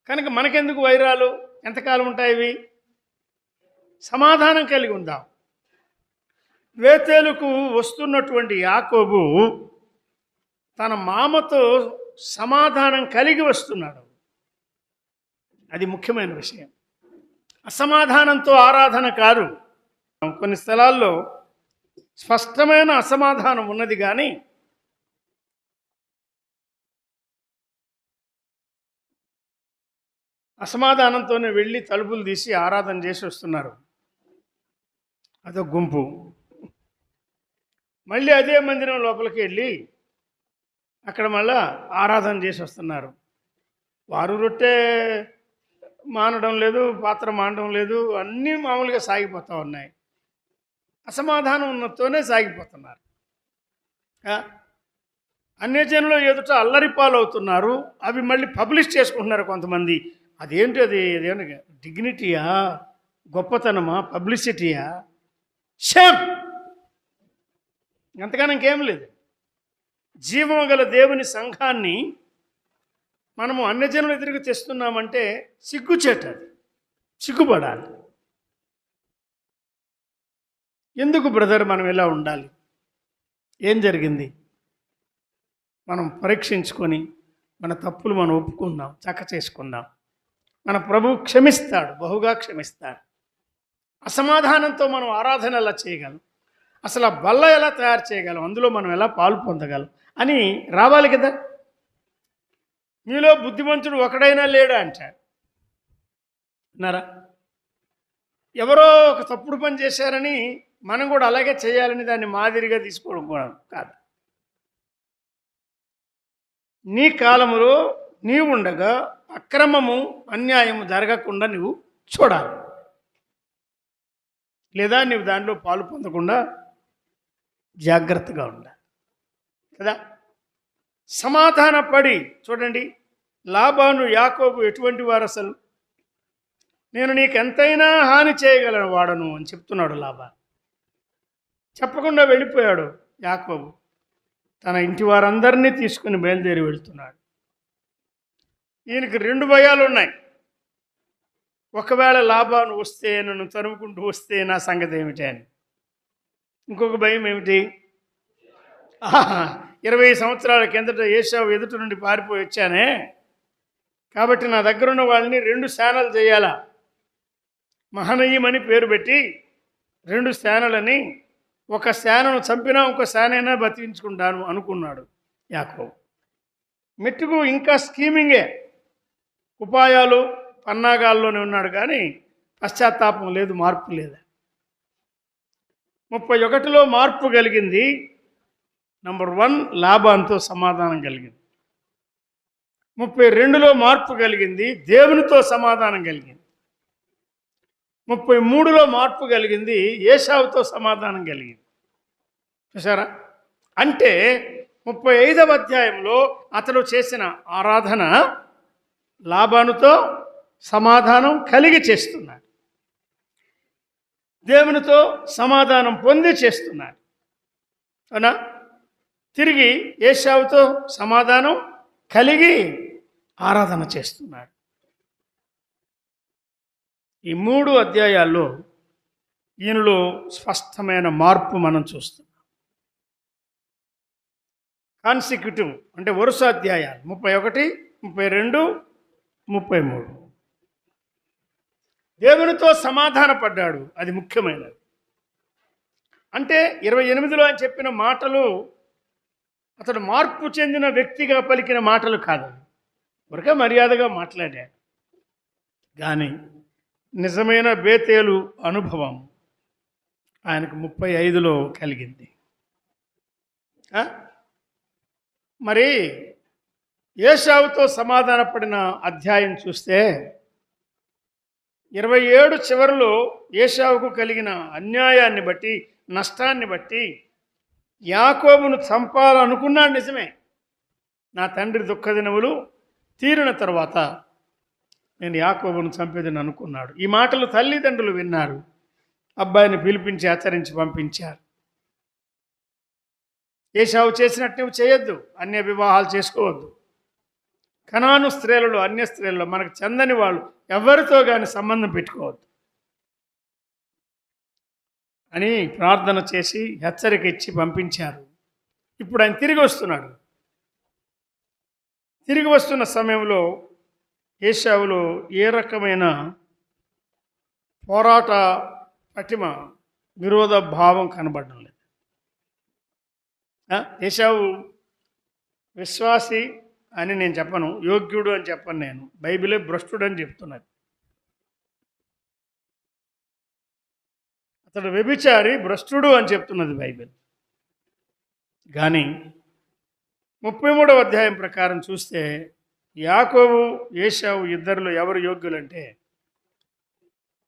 కనుక మనకెందుకు వైరాలు, ఎంతకాలం ఉంటాయి ఇవి? సమాధానం కలిగి ఉందాం. బేతేలుకు వస్తున్నటువంటి యాకోబు తన మామతో సమాధానం కలిగి వస్తున్నాడు. అది ముఖ్యమైన విషయం. అసమాధానంతో ఆరాధన కాదు. కొన్ని స్థలాల్లో స్పష్టమైన అసమాధానం ఉన్నది కానీ అసమాధానంతోనే వెళ్ళి తలుపులు తీసి ఆరాధన చేసి వస్తున్నారు. అదొక గుంపు. మళ్ళీ అదే మందిరం లోపలికి వెళ్ళి అక్కడ మళ్ళా ఆరాధన చేసి వస్తున్నారు. వారు రొట్టె మానడం లేదు, పాత్ర మానడం లేదు, అన్నీ మామూలుగా సాగిపోతూ ఉన్నాయి. అసమాధానం ఉన్నతోనే సాగిపోతున్నారు. అన్యజనుల ఎదుట అల్లరిపాలు అవుతున్నారు. అవి మళ్ళీ పబ్లిష్ చేసుకుంటున్నారు కొంతమంది. అదేంటి అదేంటి డిగ్నిటీయా, గొప్పతనమా, పబ్లిసిటీయా? షేమ్! అంతగానే ఇంకేం లేదు. జీవము గల దేవుని సంఘాన్ని మనము అన్యజనులు ఎదురుకు తెస్తున్నామంటే సిగ్గుచేట, అది సిగ్గుపడాలి. ఎందుకు బ్రదర్ మనం ఇలా ఉండాలి? ఏం జరిగింది? మనం పరీక్షించుకొని మన తప్పులు మనం ఒప్పుకుందాం, చక్క చేసుకుందాం. మన ప్రభు క్షమిస్తాడు, బహుగా క్షమిస్తాడు. అసమాధానంతో మనం ఆరాధన ఎలా చేయగలం, అసలు ఆ బల్ల ఎలా తయారు చేయగలం, అందులో మనం ఎలా పాలు పొందగలం అని రావాలి కదా. మీలో బుద్ధిమంతుడు ఒకడైనా లేడా అంటాడు. అన్నారా? ఎవరో ఒక తప్పుడు పని చేశారని మనం కూడా అలాగే చేయాలని దాన్ని మాదిరిగా తీసుకోవడం కూడా కాదు. నీ కాలములో నీవు ఉండగా అక్రమము, అన్యాయము జరగకుండా నువ్వు చూడాలి. లేదా నీవు దాంట్లో పాలు పొందకుండా జాగ్రత్తగా ఉండాలి కదా. సమాధానపడి చూడండి, లాబాను యాకోబు ఎటువంటి వారు? అసలు నేను నీకు ఎంతైనా హాని చేయగలను వాడను అని చెప్తున్నాడు లాబాను. చెప్పకుండా వెళ్ళిపోయాడు యాకోబు. తన ఇంటి వారందరినీ తీసుకుని బయలుదేరి వెళ్తున్నాడు. ఈయనకి 2 భయాలు ఉన్నాయి. ఒకవేళ లాబాను వస్తే, నన్ను తరుముకుంటూ వస్తే నా సంగతి ఏమిటి అని. ఇంకొక భయం ఏమిటి? 20 సంవత్సరాల కిందట ఏశావు ఎదుటి నుండి పారిపోయి వచ్చానే, కాబట్టి నా దగ్గరున్న వాళ్ళని 2 సేనలు చేయాలా, మహనయీమని పేరు పెట్టి 2 సేనలని, ఒక సేనను చంపినా ఇంకో సేనైనా బతికించుకుంటాను అనుకున్నాడు యాకోబు. మెట్టుకు ఇంకా స్కీమింగే, ఉపాయాలు పన్నాగాల్లోనే ఉన్నాడు కానీ పశ్చాత్తాపం లేదు, మార్పు లేదు. 31లో మార్పు కలిగింది. నంబర్ 1 లాబానుతో సమాధానం కలిగింది. 32లో మార్పు కలిగింది, దేవునితో సమాధానం కలిగింది. 33లో మార్పు కలిగింది, ఏశావుతో సమాధానం కలిగింది. చూసారా? అంటే 35వ అధ్యాయంలో అతడు చేసిన ఆరాధన లాబానుతో సమాధానం కలిగి చేస్తున్నాడు, దేవునితో సమాధానం పొంది చేస్తున్నాడు. అవునా? తిరిగి ఏశావుతో సమాధానం కలిగి ఆరాధన చేస్తున్నాడు. ఈ 3 అధ్యాయాల్లో ఈయనలో స్పష్టమైన మార్పు మనం చూస్తున్నాం. కాన్సిక్యూటివ్ అంటే వరుస అధ్యాయాలు 31, 32, 33. దేవునితో సమాధాన పడ్డాడు, అది ముఖ్యమైనది. అంటే 28లో ఆయన చెప్పిన మాటలు అతడు మార్పు చెందిన వ్యక్తిగా పలికిన మాటలు కాదు, ఊరికే మర్యాదగా మాట్లాడాడు. కానీ నిజమైన బేతేలు అనుభవం ఆయనకు 35లో కలిగింది. మరి ఏశావుతో సమాధానపడిన అధ్యాయం చూస్తే 27 చివరిలో ఏశావుకు కలిగిన అన్యాయాన్ని బట్టి, నష్టాన్ని బట్టి యాకోబును చంపాలనుకున్నాడు. నిజమే, నా తండ్రి దుఃఖదినములు తీరిన తర్వాత నేను యాకోబును చంపేదని అనుకున్నాడు. ఈ మాటలు తల్లిదండ్రులు విన్నారు, అబ్బాయిని పిలిపించి హెచ్చరించి పంపించారు. ఏశావు చేసినట్టు నువ్వు చేయొద్దు, అన్య వివాహాలు చేసుకోవద్దు, కనాను స్త్రీలలో, అన్య స్త్రీలలో మనకు చెందని వాళ్ళు ఎవరితో కానీ సంబంధం పెట్టుకోవద్దు అని ప్రార్థన చేసి హెచ్చరిక ఇచ్చి పంపించారు. ఇప్పుడు ఆయన తిరిగి వస్తున్నాడు. తిరిగి వస్తున్న సమయంలో ఏశావులో ఏ రకమైన పోరాట పటిమ, విరోధ భావం కనబడడం లేదు. ఏశావు విశ్వాసి అని నేను చెప్పను, యోగ్యుడు అని చెప్పను, నేను బైబిలే భ్రష్టుడు అని చెప్తున్నది. అతడు వ్యభిచారి, భ్రష్టుడు అని చెప్తున్నది బైబిల్. కానీ 33వ అధ్యాయం ప్రకారం చూస్తే యాకోబు ఏశావు ఇద్దరిలో ఎవరు యోగ్యులంటే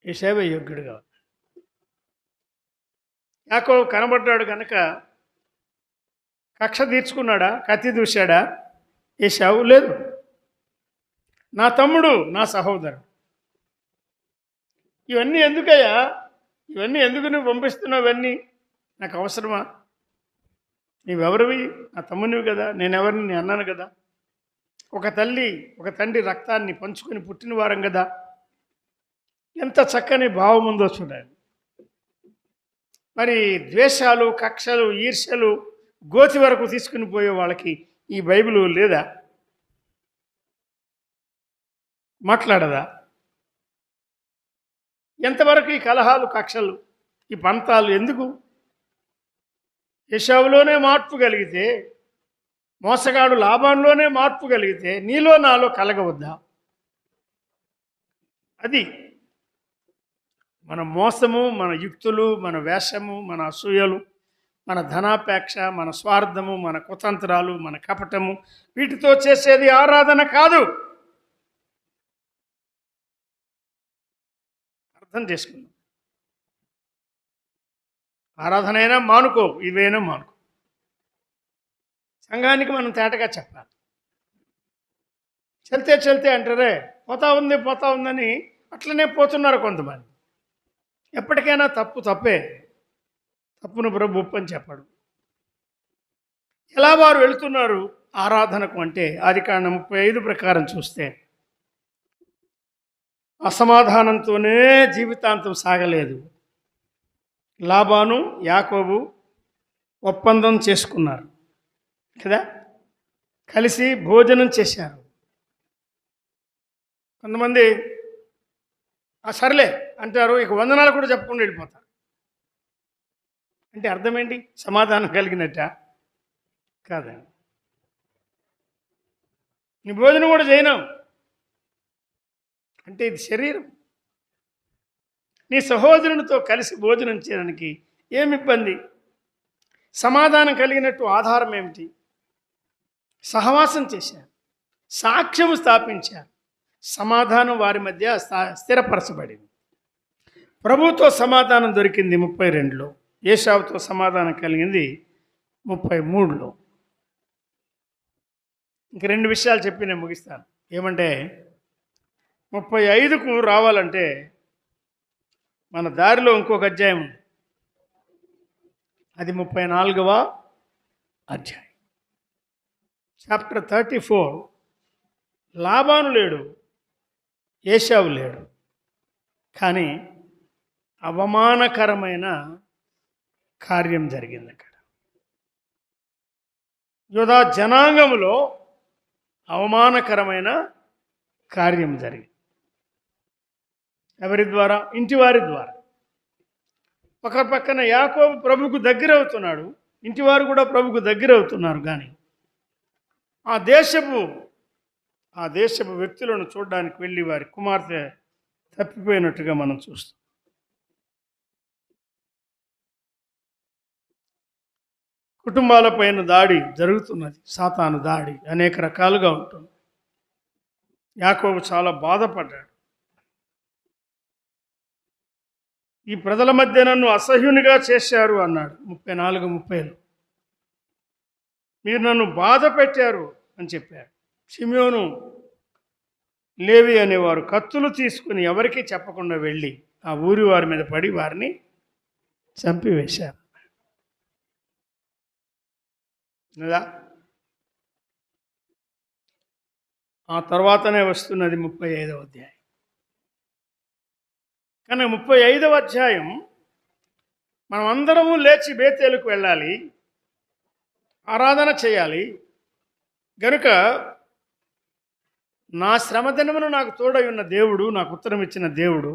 ఏశావే యోగ్యుడుగా. యాకోబు కనబడ్డాడు కనుక కక్ష తీర్చుకున్నాడా, కత్తి దూశాడా? ఏశావు లేదు. నా తమ్ముడు, నా సహోదరుడు. ఇవన్నీ ఎందుకయ్యా? ఇవన్నీ ఎందుకు నువ్వు పంపిస్తున్నావు? ఇవన్నీ నాకు అవసరమా? నీవెవరివి? నా తమ్మునివి కదా, నేనెవరిని నేను అన్నాను కదా. ఒక తల్లి ఒక తండ్రి రక్తాన్ని పంచుకొని పుట్టిన వారం కదా. ఎంత చక్కని భావం ఉందో చూడాలి. మరి ద్వేషాలు, కక్షలు, ఈర్ష్యలు గోతి వరకు తీసుకుని పోయే వాళ్ళకి ఈ బైబిల్ లేదా? మాట్లాడదా? ఎంతవరకు ఈ కలహాలు, కక్షలు, ఈ పంతాలు ఎందుకు? ఏశావులోనే మార్పు కలిగితే, మోసగాడు లాభంలోనే మార్పు కలిగితే నీలో నాలో కలగవద్దా? అది మన మోసము, మన యుక్తులు, మన వేషము, మన అసూయలు, మన ధనాపేక్ష, మన స్వార్థము, మన కుతంత్రాలు, మన కపటము, వీటితో చేసేది ఆరాధన కాదు. అర్థం చేసుకుందాం. ఆరాధన అయినా మానుకో, ఇవైనా మానుకో. సంఘానికి మనం తేటగా చెప్పాలి. చల్తే అంటారే, పోతా ఉందని అట్లనే పోతున్నారు కొంతమంది. ఎప్పటికైనా తప్పే. తప్పును ప్రభు ఒప్పు అని చెప్పడు. ఎలా వారు వెళుతున్నారు ఆరాధనకు అంటే ఆదికాండం 35 ప్రకారం చూస్తే అసమాధానంతోనే జీవితాంతం సాగలేదు. లాబాను, యాకోబు ఒప్పందం చేసుకున్నారు కదా, కలిసి భోజనం చేశారు. కొంతమంది సర్లే అంటారు, ఇక వందనాలు కూడా చెప్పకుండా వెళ్ళిపోతారు. అంటే అర్థం ఏంటి? సమాధానం కలిగినట్ట కాదండి. నీ భోజనం కూడా చేయను అంటే ఇది శరీరం. నీ సహోదరునితో కలిసి భోజనం చేయడానికి ఏమి ఇబ్బంది? సమాధానం కలిగినట్టు ఆధారం ఏమిటి? సహవాసం చేశారు, సాక్ష్యము స్థాపించారు, సమాధానం వారి మధ్య స్థిరపరచబడింది. ప్రభుతో సమాధానం దొరికింది 32లో, ఏశావుతో సమాధానం కలిగింది 33లో. ఇంక 2 విషయాలు చెప్పి నేను ముగిస్తాను. ఏమంటే 35కు రావాలంటే మన దారిలో ఇంకొక అధ్యాయం ఉంది. అది 34వ అధ్యాయం. చాప్టర్ 34. లాబాను లేడు, ఏశావు లేడు, కానీ అవమానకరమైన కార్యం జరిగింది అక్కడ. యూదా జనాంగములో అవమానకరమైన కార్యం జరిగింది. ఎవరి ద్వారా? ఇంటివారి ద్వారా. ఒక పక్కన యాకోబు ప్రభుకు దగ్గర అవుతున్నాడు, ఇంటివారు కూడా ప్రభుకు దగ్గర అవుతున్నారు. కానీ ఆ దేశపు వ్యక్తులను చూడడానికి వెళ్ళి వారి కుమార్తె తప్పిపోయినట్టుగా మనం చూస్తాం. కుటుంబాలపైన దాడి జరుగుతున్నది, సాతాను దాడి అనేక రకాలుగా ఉంటుంది. యాకోబు చాలా బాధపడ్డాడు. ఈ ప్రజల మధ్య నన్ను అసహ్యునిగా చేశారు అన్నాడు 34-30లో. మీరు నన్ను బాధ పెట్టారు అని చెప్పారు. షిమ్యోను, లేవి అనేవారు కత్తులు తీసుకుని ఎవరికీ చెప్పకుండా వెళ్ళి ఆ ఊరి వారి మీద పడి వారిని చంపివేశారు. కదా, ఆ తర్వాతనే వస్తున్నది 35వ అధ్యాయం. కానీ 35వ అధ్యాయం మనం అందరము లేచి బేతేలుకు వెళ్ళాలి, ఆరాధన చేయాలి. గనుక నా శ్రమదినమును నాకు తోడై ఉన్న దేవుడు, నాకు ఉత్తరం ఇచ్చిన దేవుడు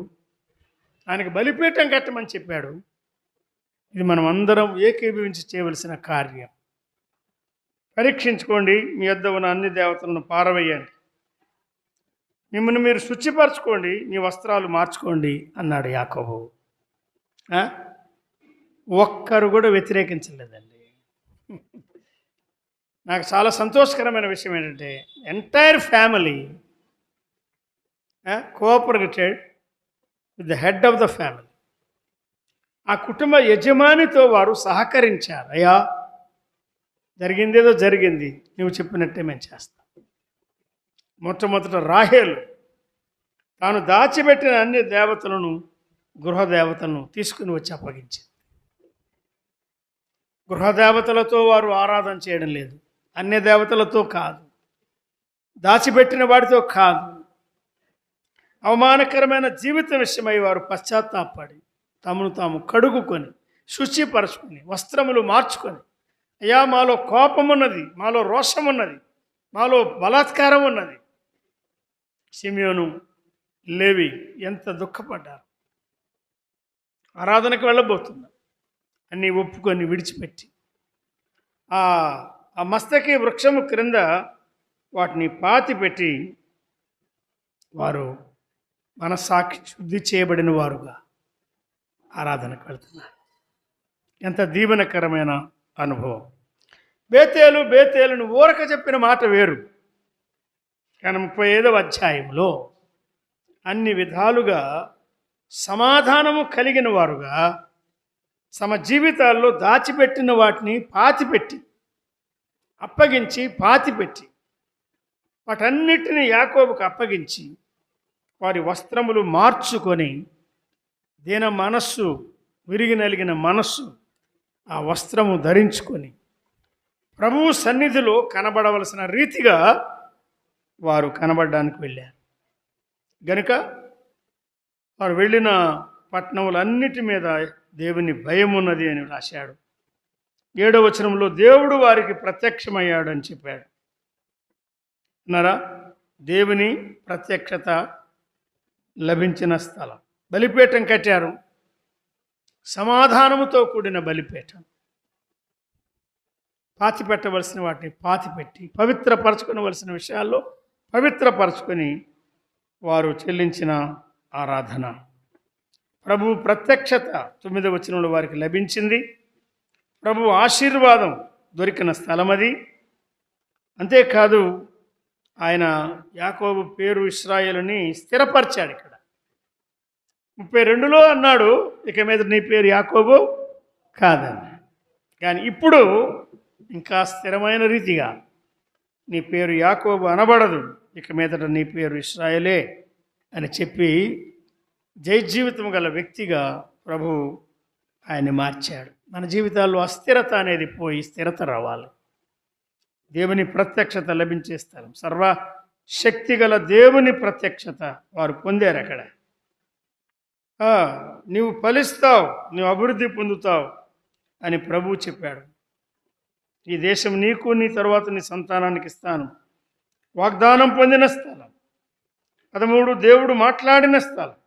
ఆయనకు బలిపీఠం కట్టమని చెప్పాడు. ఇది మనం అందరం ఏకీభవించి చేయవలసిన కార్యం. పరీక్షించుకోండి, మీ యొద్ద ఉన్న అన్ని దేవతలను పారవేయండి, మిమ్మల్ని మీరు శుచిపరచుకోండి, మీ వస్త్రాలు మార్చుకోండి అన్నాడు యాకోబు. ఆ? ఒక్కరు కూడా వ్యతిరేకించలేదండి. నాకు చాలా సంతోషకరమైన విషయం ఏంటంటే entire family cooperated with the head of the family. ఆ కుటుంబ యజమానితో వారు సహకరించారు. అయ్యా, జరిగిందేదో జరిగింది, నువ్వు చెప్పినట్టే మేము చేస్తాం. మొట్టమొదట రాహేలు తాను దాచిపెట్టిన అన్ని దేవతలను, గృహదేవతలను తీసుకుని వచ్చి అప్పగించింది. గృహదేవతలతో వారు ఆరాధన చేయడం లేదు, అన్య దేవతలతో కాదు, దాచిపెట్టిన వాడితో కాదు. అవమానకరమైన జీవితం విషయమై వారు పశ్చాత్తాపడి తమను తాము కడుగుకొని శుచిపరచుకొని వస్త్రములు మార్చుకొని, అయ్యా మాలో కోపం ఉన్నది, మాలో రోషం ఉన్నది, మాలో బలాత్కారం ఉన్నది. సిమియోను, లేవి ఎంత దుఃఖపడ్డారు. ఆరాధనకు వెళ్ళబోతున్నారు, అన్నీ ఒప్పుకొని విడిచిపెట్టి ఆ మస్తకి వృక్షము క్రింద వాటిని పాతిపెట్టి వారు మనస్సాక్షి శుద్ధి చేయబడిన వారుగా ఆరాధనకు వెళ్తున్నారు. ఎంత దీవెనకరమైన అనుభవం. బేతేలును ఊరక చెప్పిన మాట వేరు, కానీ 35వ అధ్యాయంలో అన్ని విధాలుగా సమాధానము కలిగిన వారుగా తమ జీవితాల్లో దాచిపెట్టిన వాటిని పాతిపెట్టి అప్పగించి పాతిపెట్టి వాటన్నిటిని యాకోబుకు అప్పగించి వారి వస్త్రములు మార్చుకొని దీన మనస్సు, విరిగి నలిగిన మనస్సు ఆ వస్త్రము ధరించుకొని ప్రభువు సన్నిధిలో కనబడవలసిన రీతిగా వారు కనబడడానికి వెళ్ళారు. గనుక వారు వెళ్ళిన పట్టణములన్నిటి మీద దేవుని భయం ఉన్నది అని రాశాడు. 7వ వచనంలో దేవుడు వారికి ప్రత్యక్షమయ్యాడు అని చెప్పాడు. అన్నారా? దేవుని ప్రత్యక్షత లభించిన స్థలం. బలిపీఠం కట్టారు, సమాధానముతో కూడిన బలిపీఠం. పాతిపెట్టవలసిన వాటిని పాతిపెట్టి పవిత్రపరచుకునవలసిన విషయాల్లో పవిత్రపరచుకొని వారు చెల్లించిన ఆరాధన. ప్రభు ప్రత్యక్షత 9వ వచనంలో వారికి లభించింది. ప్రభు ఆశీర్వాదం దొరికిన స్థలం అది. అంతేకాదు, ఆయన యాకోబు పేరు ఇశ్రాయేలుని స్థిరపరిచాడు. ఇక్కడ 32లో అన్నాడు, ఇక మీద నీ పేరు యాకోబు కాదని. కానీ ఇప్పుడు ఇంకా స్థిరమైన రీతిగా నీ పేరు యాకోబు అనబడదు, ఇక మీదట నీ పేరు ఇశ్రాయేలే అని చెప్పి జయజీవితం గల వ్యక్తిగా ప్రభు ఆయన్ని మార్చాడు. మన జీవితాల్లో అస్థిరత అనేది పోయి స్థిరత రావాలి. దేవుని ప్రత్యక్షత లభించే స్థలం, సర్వశక్తి గల దేవుని ప్రత్యక్షత వారు పొందారు. అక్కడ నీవు ఫలిస్తావు, నువ్వు అభివృద్ధి పొందుతావు అని ప్రభువు చెప్పాడు. ఈ దేశం నీకు, నీ తరువాత నీ సంతానానికి ఇస్తాను. వాగ్దానం పొందిన స్థలం. 13 దేవుడు మాట్లాడిన స్థలం.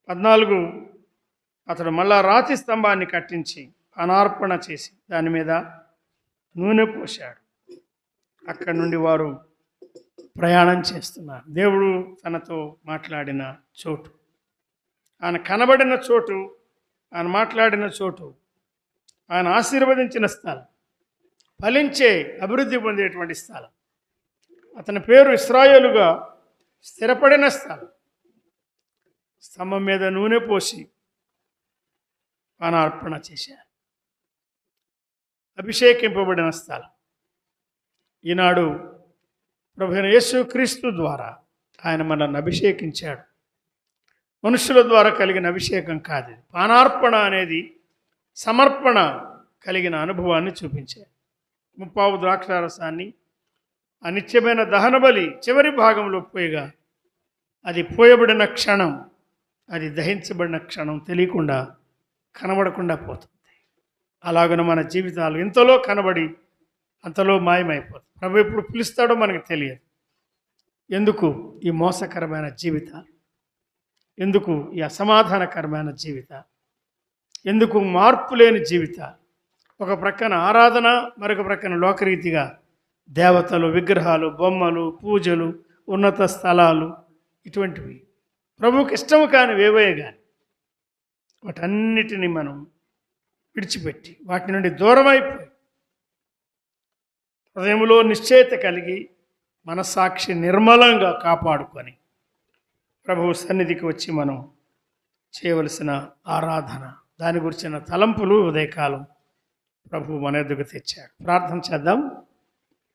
14 అతడు మళ్ళా రాతి స్తంభాన్ని కట్టించి అనార్పణ చేసి దాని మీద నూనె పోశాడు. అక్కడి నుండి వారు ప్రయాణం చేస్తున్నారు. దేవుడు తనతో మాట్లాడిన చోటు, ఆయన కనబడిన చోటు, ఆయన మాట్లాడిన చోటు, ఆయన ఆశీర్వదించిన స్థలం, ఫలించే అభివృద్ధి పొందేటువంటి స్థలం, అతని పేరు ఇశ్రాయేలుగా స్థిరపడిన స్థలం, స్తంభం మీద నూనె పోసి పానార్పణ చేశారు, అభిషేకింపబడిన స్థలం. ఈనాడు ప్రభువైన యేసుక్రీస్తు ద్వారా ఆయన మనల్ని అభిషేకించాడు. మనుషుల ద్వారా కలిగిన అభిషేకం కాదు. పానార్పణ అనేది సమర్పణ కలిగిన అనుభవాన్ని చూపించారు. 30 ద్రాక్షారసాన్ని ఆ నిత్యమైన దహన బలి చివరి భాగంలో పోయగా అది పోయబడిన క్షణం, అది దహించబడిన క్షణం తెలియకుండా కనబడకుండా పోతుంది. అలాగన మన జీవితాలు ఇంతలో కనబడి అంతలో మాయమైపోతుంది. ప్రభు ఎప్పుడు పిలుస్తాడో మనకు తెలియదు. ఎందుకు ఈ మోసకరమైన జీవితాలు? ఎందుకు ఈ అసమాధానకరమైన జీవితాలు? ఎందుకు మార్పు లేని జీవితాలు? ఒక ప్రక్కన ఆరాధన, మరొక ప్రక్కన లోకరీతిగా దేవతలు, విగ్రహాలు, బొమ్మలు, పూజలు, ఉన్నత స్థలాలు, ఇటువంటివి ప్రభువుకి ఇష్టము కానివేవే కానీ వాటన్నిటిని మనం విడిచిపెట్టి వాటి నుండి దూరమైపోయి హృదయంలో నిశ్చయత కలిగి మనస్సాక్షి నిర్మలంగా కాపాడుకొని ప్రభువు సన్నిధికి వచ్చి మనం చేయవలసిన ఆరాధన, దాని గురించిన తలంపులు ఉదయకాలం ప్రభువు మన ఎదుగు తెచ్చాడు. ప్రార్థన చేద్దాం.